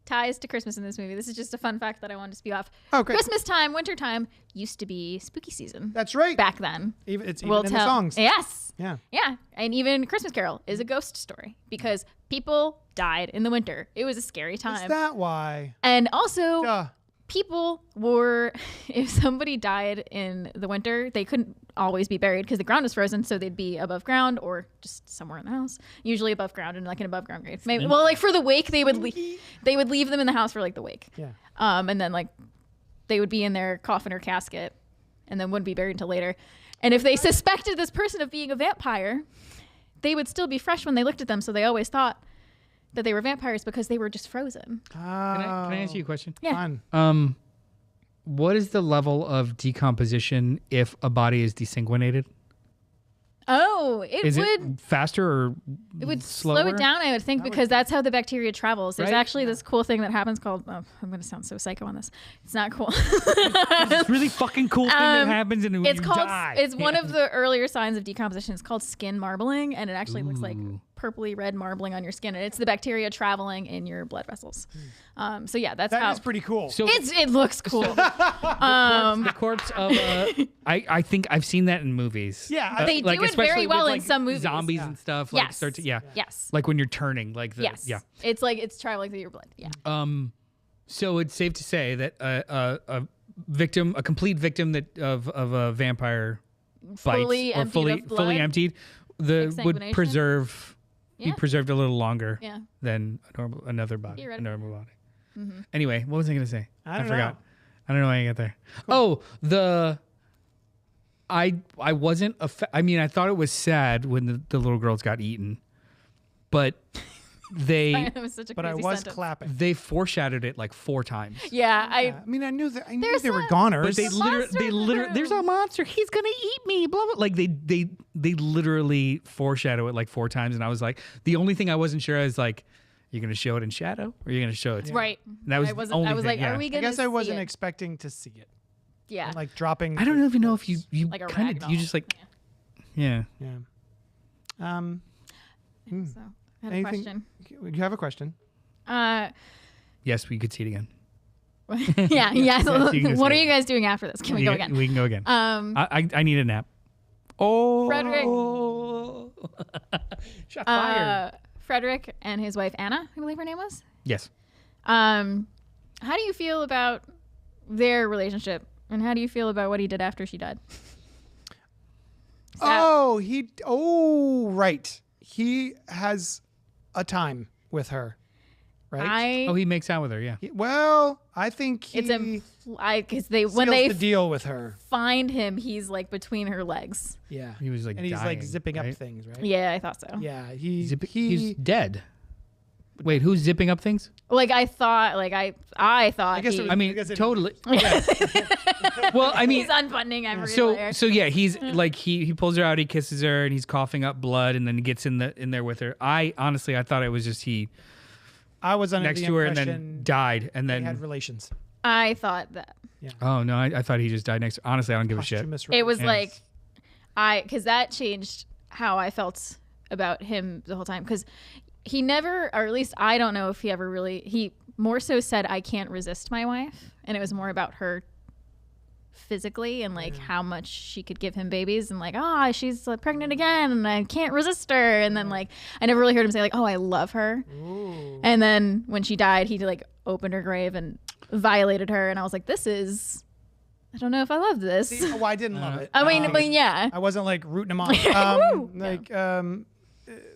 ties to Christmas in this movie. This is just a fun fact that I wanted to spew off. Oh, great. Christmas time, winter time used to be spooky season. That's right. Back then. It's even We'll in the songs. Yes. Yeah. Yeah. And even Christmas Carol is a ghost story because people died in the winter. It was a scary time. Is that why? And also, Duh. people were, if somebody died in the winter, they couldn't always be buried because the ground was frozen, so they'd be above ground or just somewhere in the house, usually above ground in like an above ground grave. Maybe, well, like for the wake, they would leave them in the house for like the wake. Yeah. And then like they would be in their coffin or casket and then wouldn't be buried until later. And if they suspected this person of being a vampire, they would still be fresh when they looked at them, so they always thought that they were vampires because they were just frozen. Can I ask you a question? Yeah. Fun. What is the level of decomposition if a body is desanguinated? Oh, Is it faster or it would slower? slow it down, I would think, because that's how the bacteria travels. There's Right? actually this cool thing that happens called, I'm going to sound so psycho on this. It's not cool. It's really fucking cool thing that happens and It's you called, die. it's one of the earlier signs of decomposition. It's called skin marbling, and it actually looks like Ooh. purpley red marbling on your skin. And it's the bacteria traveling in your blood vessels. So yeah, that's That how. is pretty cool. So It looks cool. the corpse of I think I've seen that in movies. Yeah, They do it especially very with, well in like, some movies. Zombies Yeah. and stuff. Like Yes. start to Yes. like when you're turning like the Yes. yeah. It's like it's traveling through your blood. Yeah. So it's safe to say that a complete victim of a vampire Fully bites or emptied of blood? fully emptied, would Exsanguination? preserve Yeah. be preserved a little longer Yeah. than another body. A Theoretically. normal body. Anyway, what was I gonna say? I don't forgot. know. I don't know why I got there. Oh, I wasn't. I mean, I thought it was sad when the little girls got eaten, but they It was such a But I crazy was sentence. clapping. they foreshadowed it like 4 times. Yeah, I mean, I knew There's they were a- goners. But they There's a monster in the literally, room. there's a monster. He's gonna eat me. Blah blah. Like they literally foreshadow it like 4 times, and I was like, the only thing I wasn't sure is like, you're gonna show it in shadow, or you're gonna show it. right. That was I the wasn't. only I was thing, like, yeah. are we I gonna? guess I see wasn't it? expecting to see it. Yeah. Like dropping. I don't even know if you Like a kind of ragdoll. you just like yeah. Yeah. So I had a Anything- question. You have a question? Yes, we could see it again. Yeah. Yes, you can What see are it. you guys doing after this? Can we go again? We can go again. I need a nap. Frederick. Shot fired. Frederick and his wife Anna, I believe her name was. Yes. How do you feel about their relationship, and how do you feel about what he did after she died? Right. He has a time with her, right? Oh, he makes out with her. Yeah. I think he It's because when seals they the deal with her. find him, he's like between her legs. Yeah. He was like and he's like dying, zipping right? up things, right? Yeah, I thought so. Yeah. He's dead. Wait, who's zipping up things? Like I thought, I thought. I guess he, it was- I mean, because it- totally. Well, I mean, he's unbuttoning every layer. so yeah, he's like he pulls her out, he kisses her, and he's coughing up blood, and then he gets in there with her. I thought it was just he I was under next the to her and impression then died, and they had then relations. I thought that oh no, I thought he just died next. Honestly, I don't give a shit. Posthumous it was relations. like because that changed how I felt about him the whole time. Because he never, or at least I don't know if he ever really. He more so said, "I can't resist my wife," and it was more about her physically and like how much she could give him babies and like she's pregnant again and I can't resist her, and then like I never really heard him say like, "Oh, I love her." Ooh. And then when she died, he like opened her grave and violated her, and I was like, "This is, I don't know if I love this." See, I didn't love it. I mean, yeah, I wasn't like rooting him on. Woo!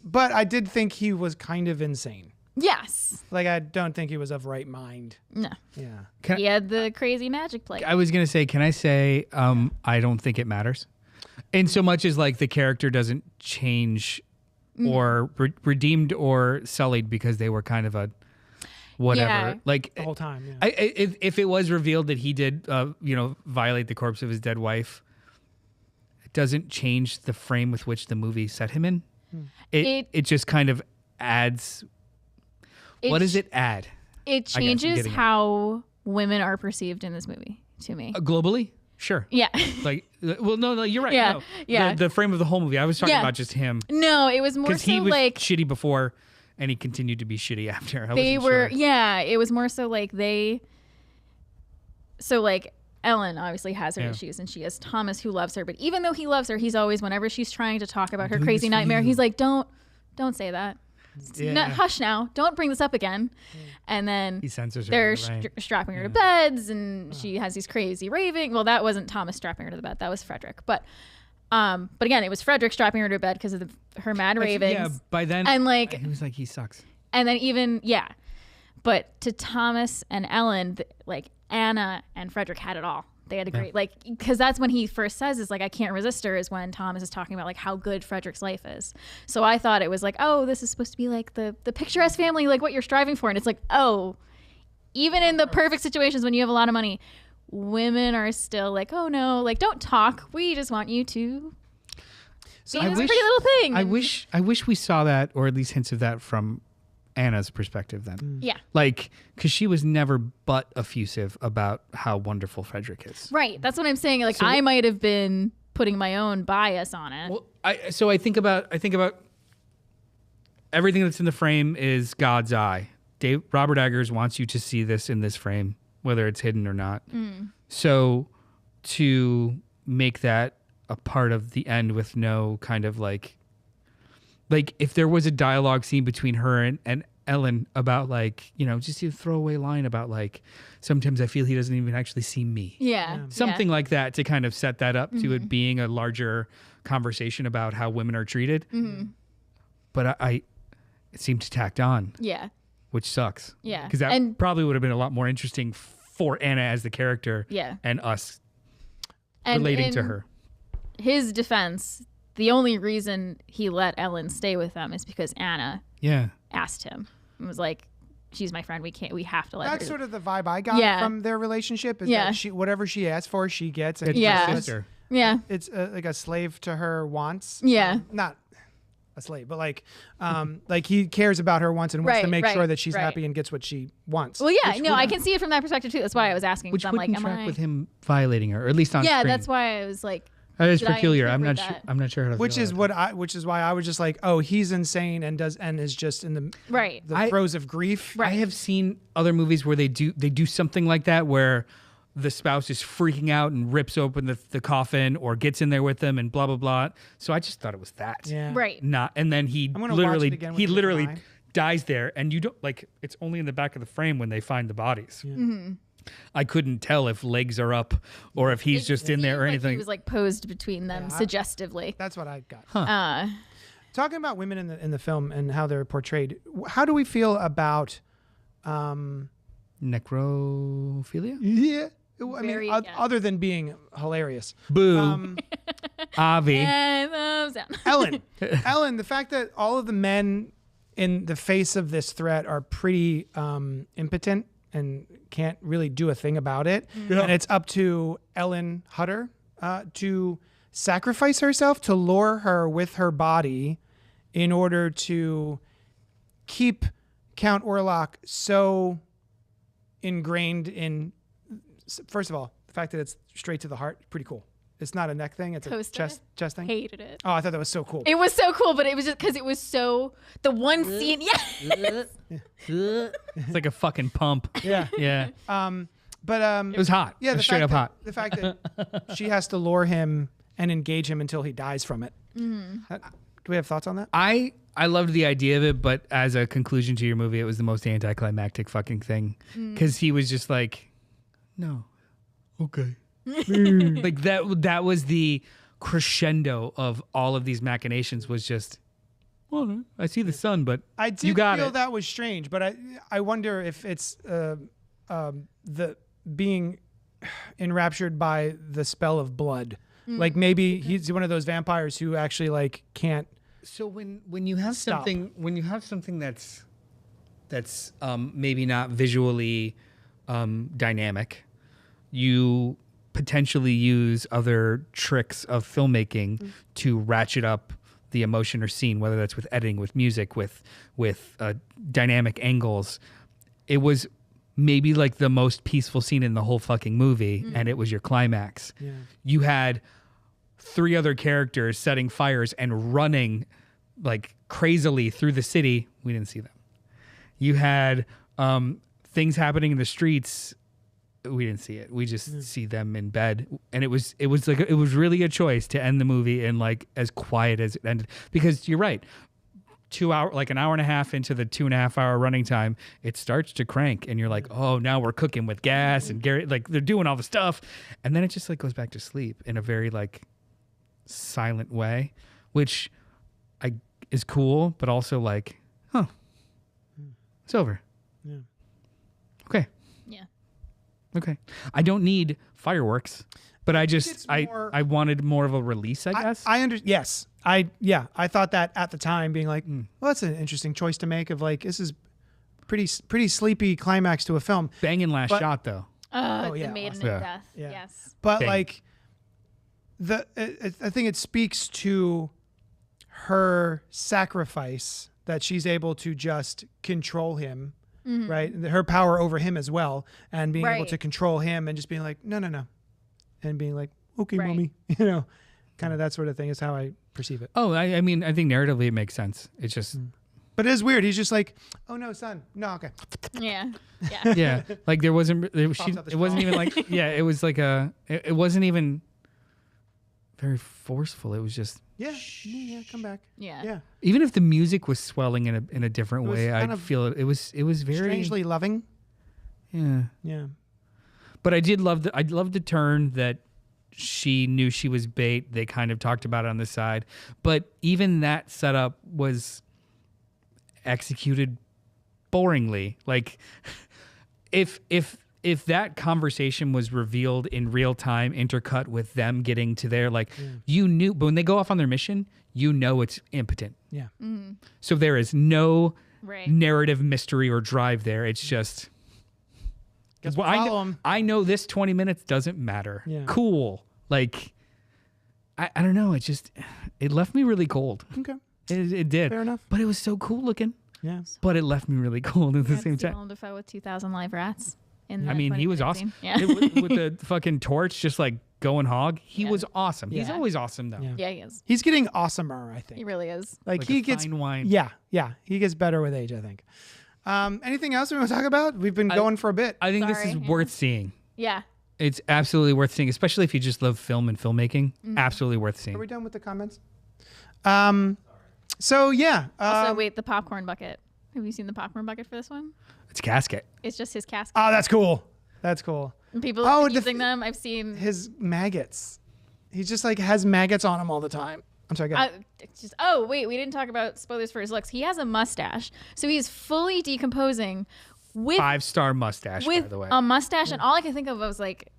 But I did think he was kind of insane. yes, Like I don't think he was of right mind. no, Yeah. he had the crazy magic plate. I was gonna say, can I say, I don't think it matters, in so much as like the character doesn't change or redeemed or sullied because they were kind of a whatever. Yeah. Like The whole time. Yeah. if it was revealed that he did, violate the corpse of his dead wife, it doesn't change the frame with which the movie set him in. It just kind of adds. What does it add? It I'm changes getting it. how women are perceived in this movie to me. Globally, sure. Yeah. Like, well, no, you're right. Yeah, No. yeah. The frame of the whole movie. I was talking Yeah. about just him No, it was more because so he was like shitty before, and he continued to be shitty after. I they wasn't were. sure. Yeah, it was more so like they. So like Ellen obviously has her Yeah. issues, and she has Thomas who loves her. But even though he loves her, he's always whenever she's trying to talk about her doing crazy this for nightmare, you. he's like, "Don't say that. Yeah. No, hush now. Don't bring this up again." And then He censors her. they're you're right. strapping her to beds, and she has these crazy raving. Well, that wasn't Thomas strapping her to the bed. That was Frederick. But again, it was Frederick strapping her to bed because of her mad ravings. Yeah, by then, And like, he was like, he sucks. and then even but to Thomas and Ellen, like Anna and Frederick had it all. They had a great, like, because that's when he first says is like, I can't resist her, is when Thomas is talking about like how good Frederick's life is. So I thought it was like, oh, this is supposed to be like the picturesque family, like what you're striving for. And it's like, oh, even in the perfect situations when you have a lot of money, women are still like, oh no, like don't talk. We just want you to be this pretty little thing. I wish we saw that, or at least hints of that from Anna's perspective then. Yeah. Like, because she was never but effusive about how wonderful Frederick is. Right. That's what I'm saying. Like, I might have been putting my own bias on it. Well, I think about everything that's in the frame is God's eye. Robert Eggers wants you to see this in this frame, whether it's hidden or not. So to make that a part of the end with no kind of like if there was a dialogue scene between her and Ellen about like, you know, just a throwaway line about like, sometimes I feel he doesn't even actually see me. Yeah. Something like that to kind of set that up to it being a larger conversation about how women are treated. But it seemed tacked on. Yeah. Which sucks. Yeah. Because that probably would have been a lot more interesting for Anna as the character. Yeah. And us relating to her. His defense, the only reason he let Ellen stay with them is because Anna asked him and was like, she's my friend. We have to let her. That's sort of the vibe I got from their relationship is that whatever she asks for, she gets. It's her sister. Yeah. It's like a slave to her wants. Yeah. Not a slave, but like he cares about her wants and wants to make sure that she's happy and gets what she wants. Well, yeah, no, I can see it from that perspective too. That's why I was asking. Which I'm wouldn't like, track with him violating her, or at least on screen. Yeah, that's why I was like, that is peculiar. I'm not sure how to. Which is why I was just like, oh, he's insane and is just in the throes of grief. I have seen other movies where they do something like that where the spouse is freaking out and rips open the coffin or gets in there with them and blah blah blah. So I just thought it was that. Yeah. Right. And then he literally dies there, and you don't like. It's only in the back of the frame when they find the bodies. Yeah. I couldn't tell if legs are up or if he's just in there or anything. He was like posed between them suggestively. That's what I got. Talking about women in the film and how they're portrayed, how do we feel about necrophilia? Yeah. I mean, other than being hilarious. Boo. Avi. Ellen, the fact that all of the men in the face of this threat are pretty impotent and can't really do a thing about it. Yeah. And it's up to Ellen Hutter to sacrifice herself, to lure her with her body in order to keep Count Orlok so ingrained in, first of all, the fact that it's straight to the heart, pretty cool. It's not a neck thing. It's a chest thing. Hated it. Oh, I thought that was so cool. It was so cool, but it was just because it was so, the one scene, yes. It's like a fucking pump. Yeah. Yeah. It was hot. Yeah, it was straight up hot. The fact that she has to lure him and engage him until he dies from it. Do we have thoughts on that? I loved the idea of it, but as a conclusion to your movie, it was the most anticlimactic fucking thing. Because he was just like, no. Okay. Like that was the crescendo of all of these machinations, was just, well, I see the sun, but I did you got feel it. That was strange, but I wonder if it's the being enraptured by the spell of blood. Like maybe he's one of those vampires who actually like can't. So when you have something that's maybe not visually dynamic, you potentially use other tricks of filmmaking to ratchet up the emotion or scene, whether that's with editing, with music, with dynamic angles. It was maybe like the most peaceful scene in the whole fucking movie, and it was your climax. Yeah. You had 3 other characters setting fires and running like crazily through the city. We didn't see them. You had things happening in the streets. We didn't see it. We just see them in bed, and it was really a choice to end the movie in like as quiet as it ended, because you're right. 2 hour, like an hour and a half into the 2.5 hour running time, it starts to crank, and you're like, oh, now we're cooking with gas, and Gary, like they're doing all the stuff, and then it just like goes back to sleep in a very like silent way, which is cool, but also like, it's over. Yeah. Okay. Yeah. Okay. I don't need fireworks, but I it's more- I wanted more of a release, I guess. Yes. I thought that at the time, being like, well, that's an interesting choice to make. Of like, this is pretty sleepy climax to a film. Banging last shot though. The yeah, maiden awesome. of Yeah. death. Yeah. Yes. But Bang. like, I think it speaks to her sacrifice that she's able to just control him, right? Her power over him as well, and being able Right. to control him, and just being like, no, and being like, okay, Right. mommy, kind of that sort of thing is how I perceive it. Oh, I mean, I think narratively it makes sense. It's just, But it is weird. He's just like, oh no, son, no, okay. Yeah. Yeah. yeah, like there wasn't, out the it wasn't straw. even like, yeah, it was like it wasn't even very forceful. It was just, Yeah, come back. Yeah. Yeah, even if the music was swelling in a different It was way, kind I of feel it was very, strangely loving. yeah. Yeah, But I loved the turn that she knew she was bait. They kind of talked about it on the side, but even that setup was executed boringly. Like if that conversation was revealed in real time, intercut with them getting to their you knew, but when they go off on their mission, it's impotent. yeah. So there is no Right. narrative mystery or drive there. It's just. Guess Well, we'll follow him. I know this 20 minutes doesn't matter. Yeah. Cool. Like, I don't know. It left me really cold. Okay, It did. fair enough. But it was so cool looking. Yeah. But it left me really cold at the That's same Steve time. Willem Dafoe with 2,000 live rats. In I the mean, he was 2013. awesome. Yeah. With the fucking torch just like going hog. He Yeah. was awesome. He's Yeah. always awesome, though. Yeah. Yeah, he is. He's getting awesomer, I think. He really is. Like Like he a gets fine wine. Yeah, he gets better with age, I think. Anything else we want to talk about? We've been going for a bit. I think this Sorry, is yeah. worth seeing. Yeah. It's absolutely worth seeing, especially if you just love film and filmmaking. Absolutely worth Are seeing. we done with the comments? So yeah. Also, wait, the popcorn bucket. Have you seen the popcorn bucket for this one? It's Casket. It's just his casket. Oh, that's cool. That's cool. And people oh, have been the using them. I've seen. His maggots. He just like has maggots on him all the time. I'm sorry. Go ahead. It's just, oh, wait, we didn't talk about spoilers for his looks. He has a mustache. So he's fully decomposing with 5-star mustache, by the way. a mustache. And all I could think of was like,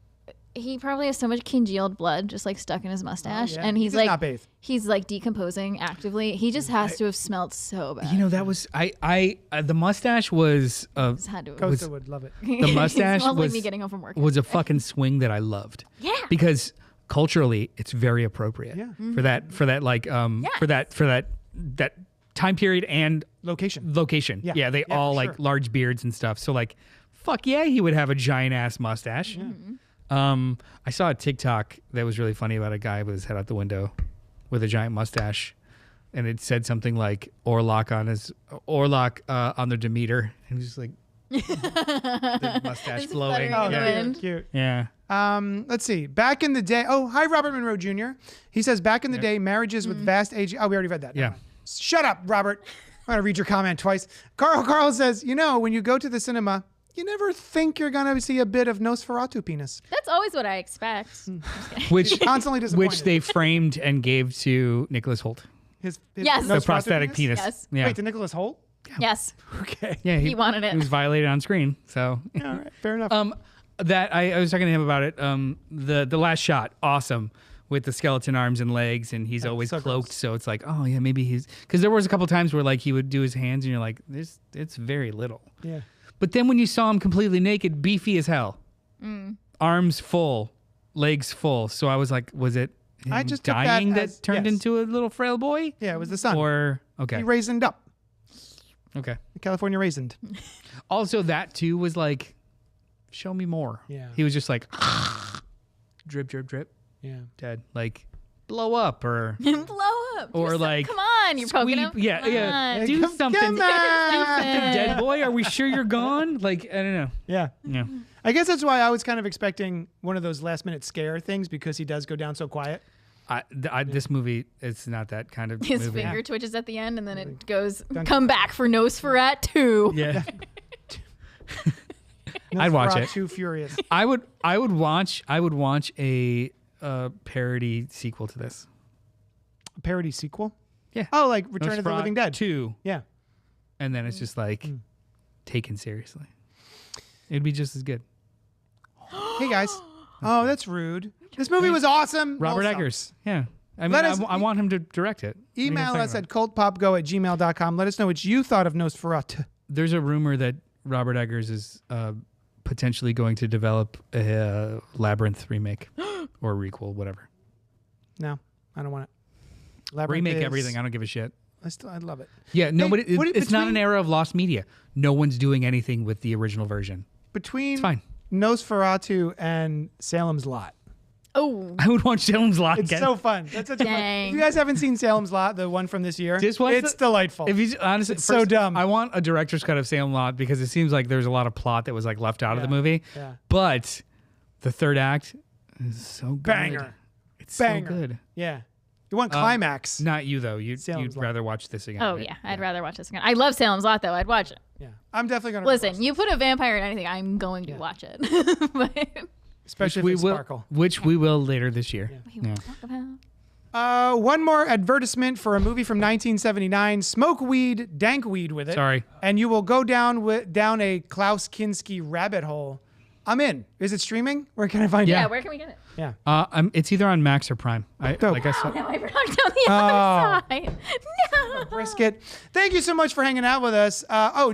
he probably has so much congealed blood just like stuck in his mustache. yeah. And He he's does like, not bathe. he's like decomposing actively. He just has to have smelled so bad. That was the mustache was Just had to have. Costa would love it. the mustache It smells was like me getting home from work. was a fucking swing that I loved. Yeah. Because culturally it's very appropriate. Yeah. For that like for that time period and Location. location. Yeah. Yeah, they Yeah, all for like sure. large beards and stuff. So like fuck yeah, he would have a giant ass mustache. I saw a TikTok that was really funny about a guy with his head out the window with a giant mustache, and it said something like Orlok on their Demeter, and he's just like the mustache It's blowing. fluttering in the Yeah. wind. Cute. Yeah. Let's see. Back in the day. Oh, hi, Robert Monroe Jr. He says, back in the day, marriages with vast age. Oh, we already read that. Yeah. Never mind. Shut up, Robert. I'm going to read your comment twice. Carl says, when you go to the cinema, you never think you're going to see a bit of Nosferatu penis. That's always what I expect. Which Constantly disappointed. they framed and gave to Nicholas Holt, His Yes. the Nosferatu prosthetic penis. Yes. Yeah. Wait, to Nicholas Holt? Yes. Okay. Yeah, He wanted it. He was violated on screen. So All right. Fair enough. that I was talking to him about it. The last shot, awesome, with the skeleton arms and legs, and he's always so cloaked. gross. So it's like, oh yeah, maybe he's because there was a couple times where like he would do his hands, and you're like, it's very little. yeah. But then when you saw him completely naked, beefy as hell, arms full, legs full. So I was like, was it him I just took that dying that as- turned yes. into a little frail boy? Yeah, it was the sun. Or okay, He raisined up. okay. California raisined. Also, that too was like, show me more. Yeah. He was just like, drip, drip, drip, Yeah. dead. Like, blow up or Blow up. Or, Do some- like, come on, you're poking him. yeah, Come yeah. on. Do Come- something. come Do on. something, dead boy. Are we sure you're gone? Like, I don't know. Yeah. Yeah. I guess that's why I was kind of expecting one of those last minute scare things because he does go down so quiet. This movie, it's not that kind of His movie. finger twitches at the end, and then it goes, come back for Nosferatu. Yeah. I'd watch it. Too furious. I would watch a parody sequel to this. A parody sequel? Yeah. Oh, like Return of the Living Dead. 2. Yeah. And then it's just like taken seriously. It'd be just as good. Hey guys. Oh, that's rude. This movie was awesome. Robert Also, Eggers. Yeah. I mean, Let us- I want him to direct it. What are you Email gonna us say at about cultpopgo@gmail.com. Let us know what you thought of Nosferatu. it? There's a rumor that Robert Eggers is potentially going to develop a Labyrinth remake or requel, whatever. No, I don't want it. Labyrinth Remake is- everything. I don't give a shit. I love it. Yeah, nobody. Hey, what- It's not between- an era of lost media. No one's doing anything with the original version. Between It's fine. Nosferatu and Salem's Lot. Oh, I would watch Salem's Lot It's again. so fun. That's such a fun. Dang. If you guys haven't seen Salem's Lot, the one from this year, Just watch it's the- delightful. If you honestly, It's so dumb. I want a director's cut of Salem Lot because it seems like there's a lot of plot that was like left out of the movie. Yeah. But the third act is so good. Banger. It's Banger. so good. Yeah. You want climax. Not you though. You'd Salem's Lot. rather watch this again. oh right? yeah. I'd rather watch this again. I love Salem's Lot though. I'd watch it. Yeah. I'm definitely going to Listen, you put a vampire in anything, I'm going to watch it. But especially we if they will, sparkle. which we will later this year. we will talk about. One more advertisement for a movie from 1979. Smoke weed, dank weed with it. Sorry. And you will go down a Klaus Kinski rabbit hole. I'm in. Is it streaming? Where can I find Yeah, it? where can we get it? Yeah. It's either on Max or Prime. Dope. Like I said. No, I knocked down the other side. No. Brisket. Thank you so much for hanging out with us.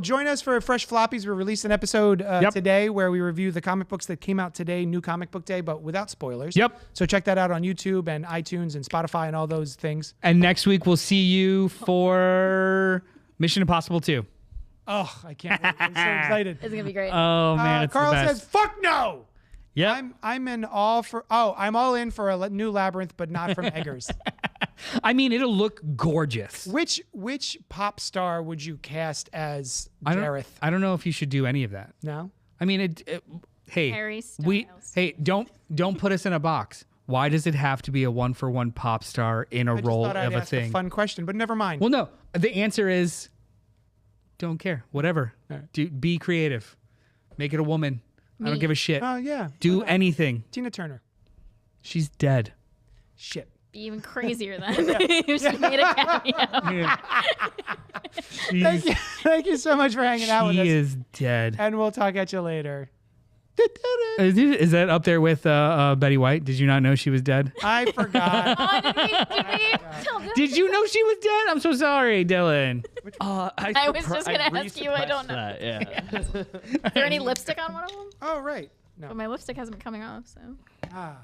Join us for Fresh Floppies. We released an episode today where we review the comic books that came out today, New Comic Book Day, but without spoilers. Yep. So check that out on YouTube and iTunes and Spotify and all those things. And next week we'll see you for Mission Impossible 2. Oh, I can't wait. I'm so excited. It's gonna be great. Oh man, it's Carl the best. says, "Fuck no." Yep. I'm all in for a new Labyrinth, but not from Eggers. I mean, it'll look gorgeous. Which pop star would you cast as I Jareth? don't know if you should do any of that. No. I mean, hey, Harry Styles. Don't put us in a box. Why does it have to be a 1-for-1 pop star in a I just role thought I'd of a ask thing? a fun question, but never mind. Well, no. The answer is don't care. Whatever. Be creative. Make it a woman. I don't give a shit. Oh yeah. Do anything. Tina Turner. She's dead. Shit. Be even crazier then if she made a cameo. Thank you so much for hanging out with us. She is dead. And we'll talk at you later. Is that up there with Betty White? Did you not know she was dead? I forgot. Oh, did we tell them? Did you know she was dead? I'm so sorry, Dylan. I was just gonna ask you, I don't know. That, yeah. Is there any lipstick on one of them? Oh right. No. But my lipstick hasn't been coming off, so. Ah.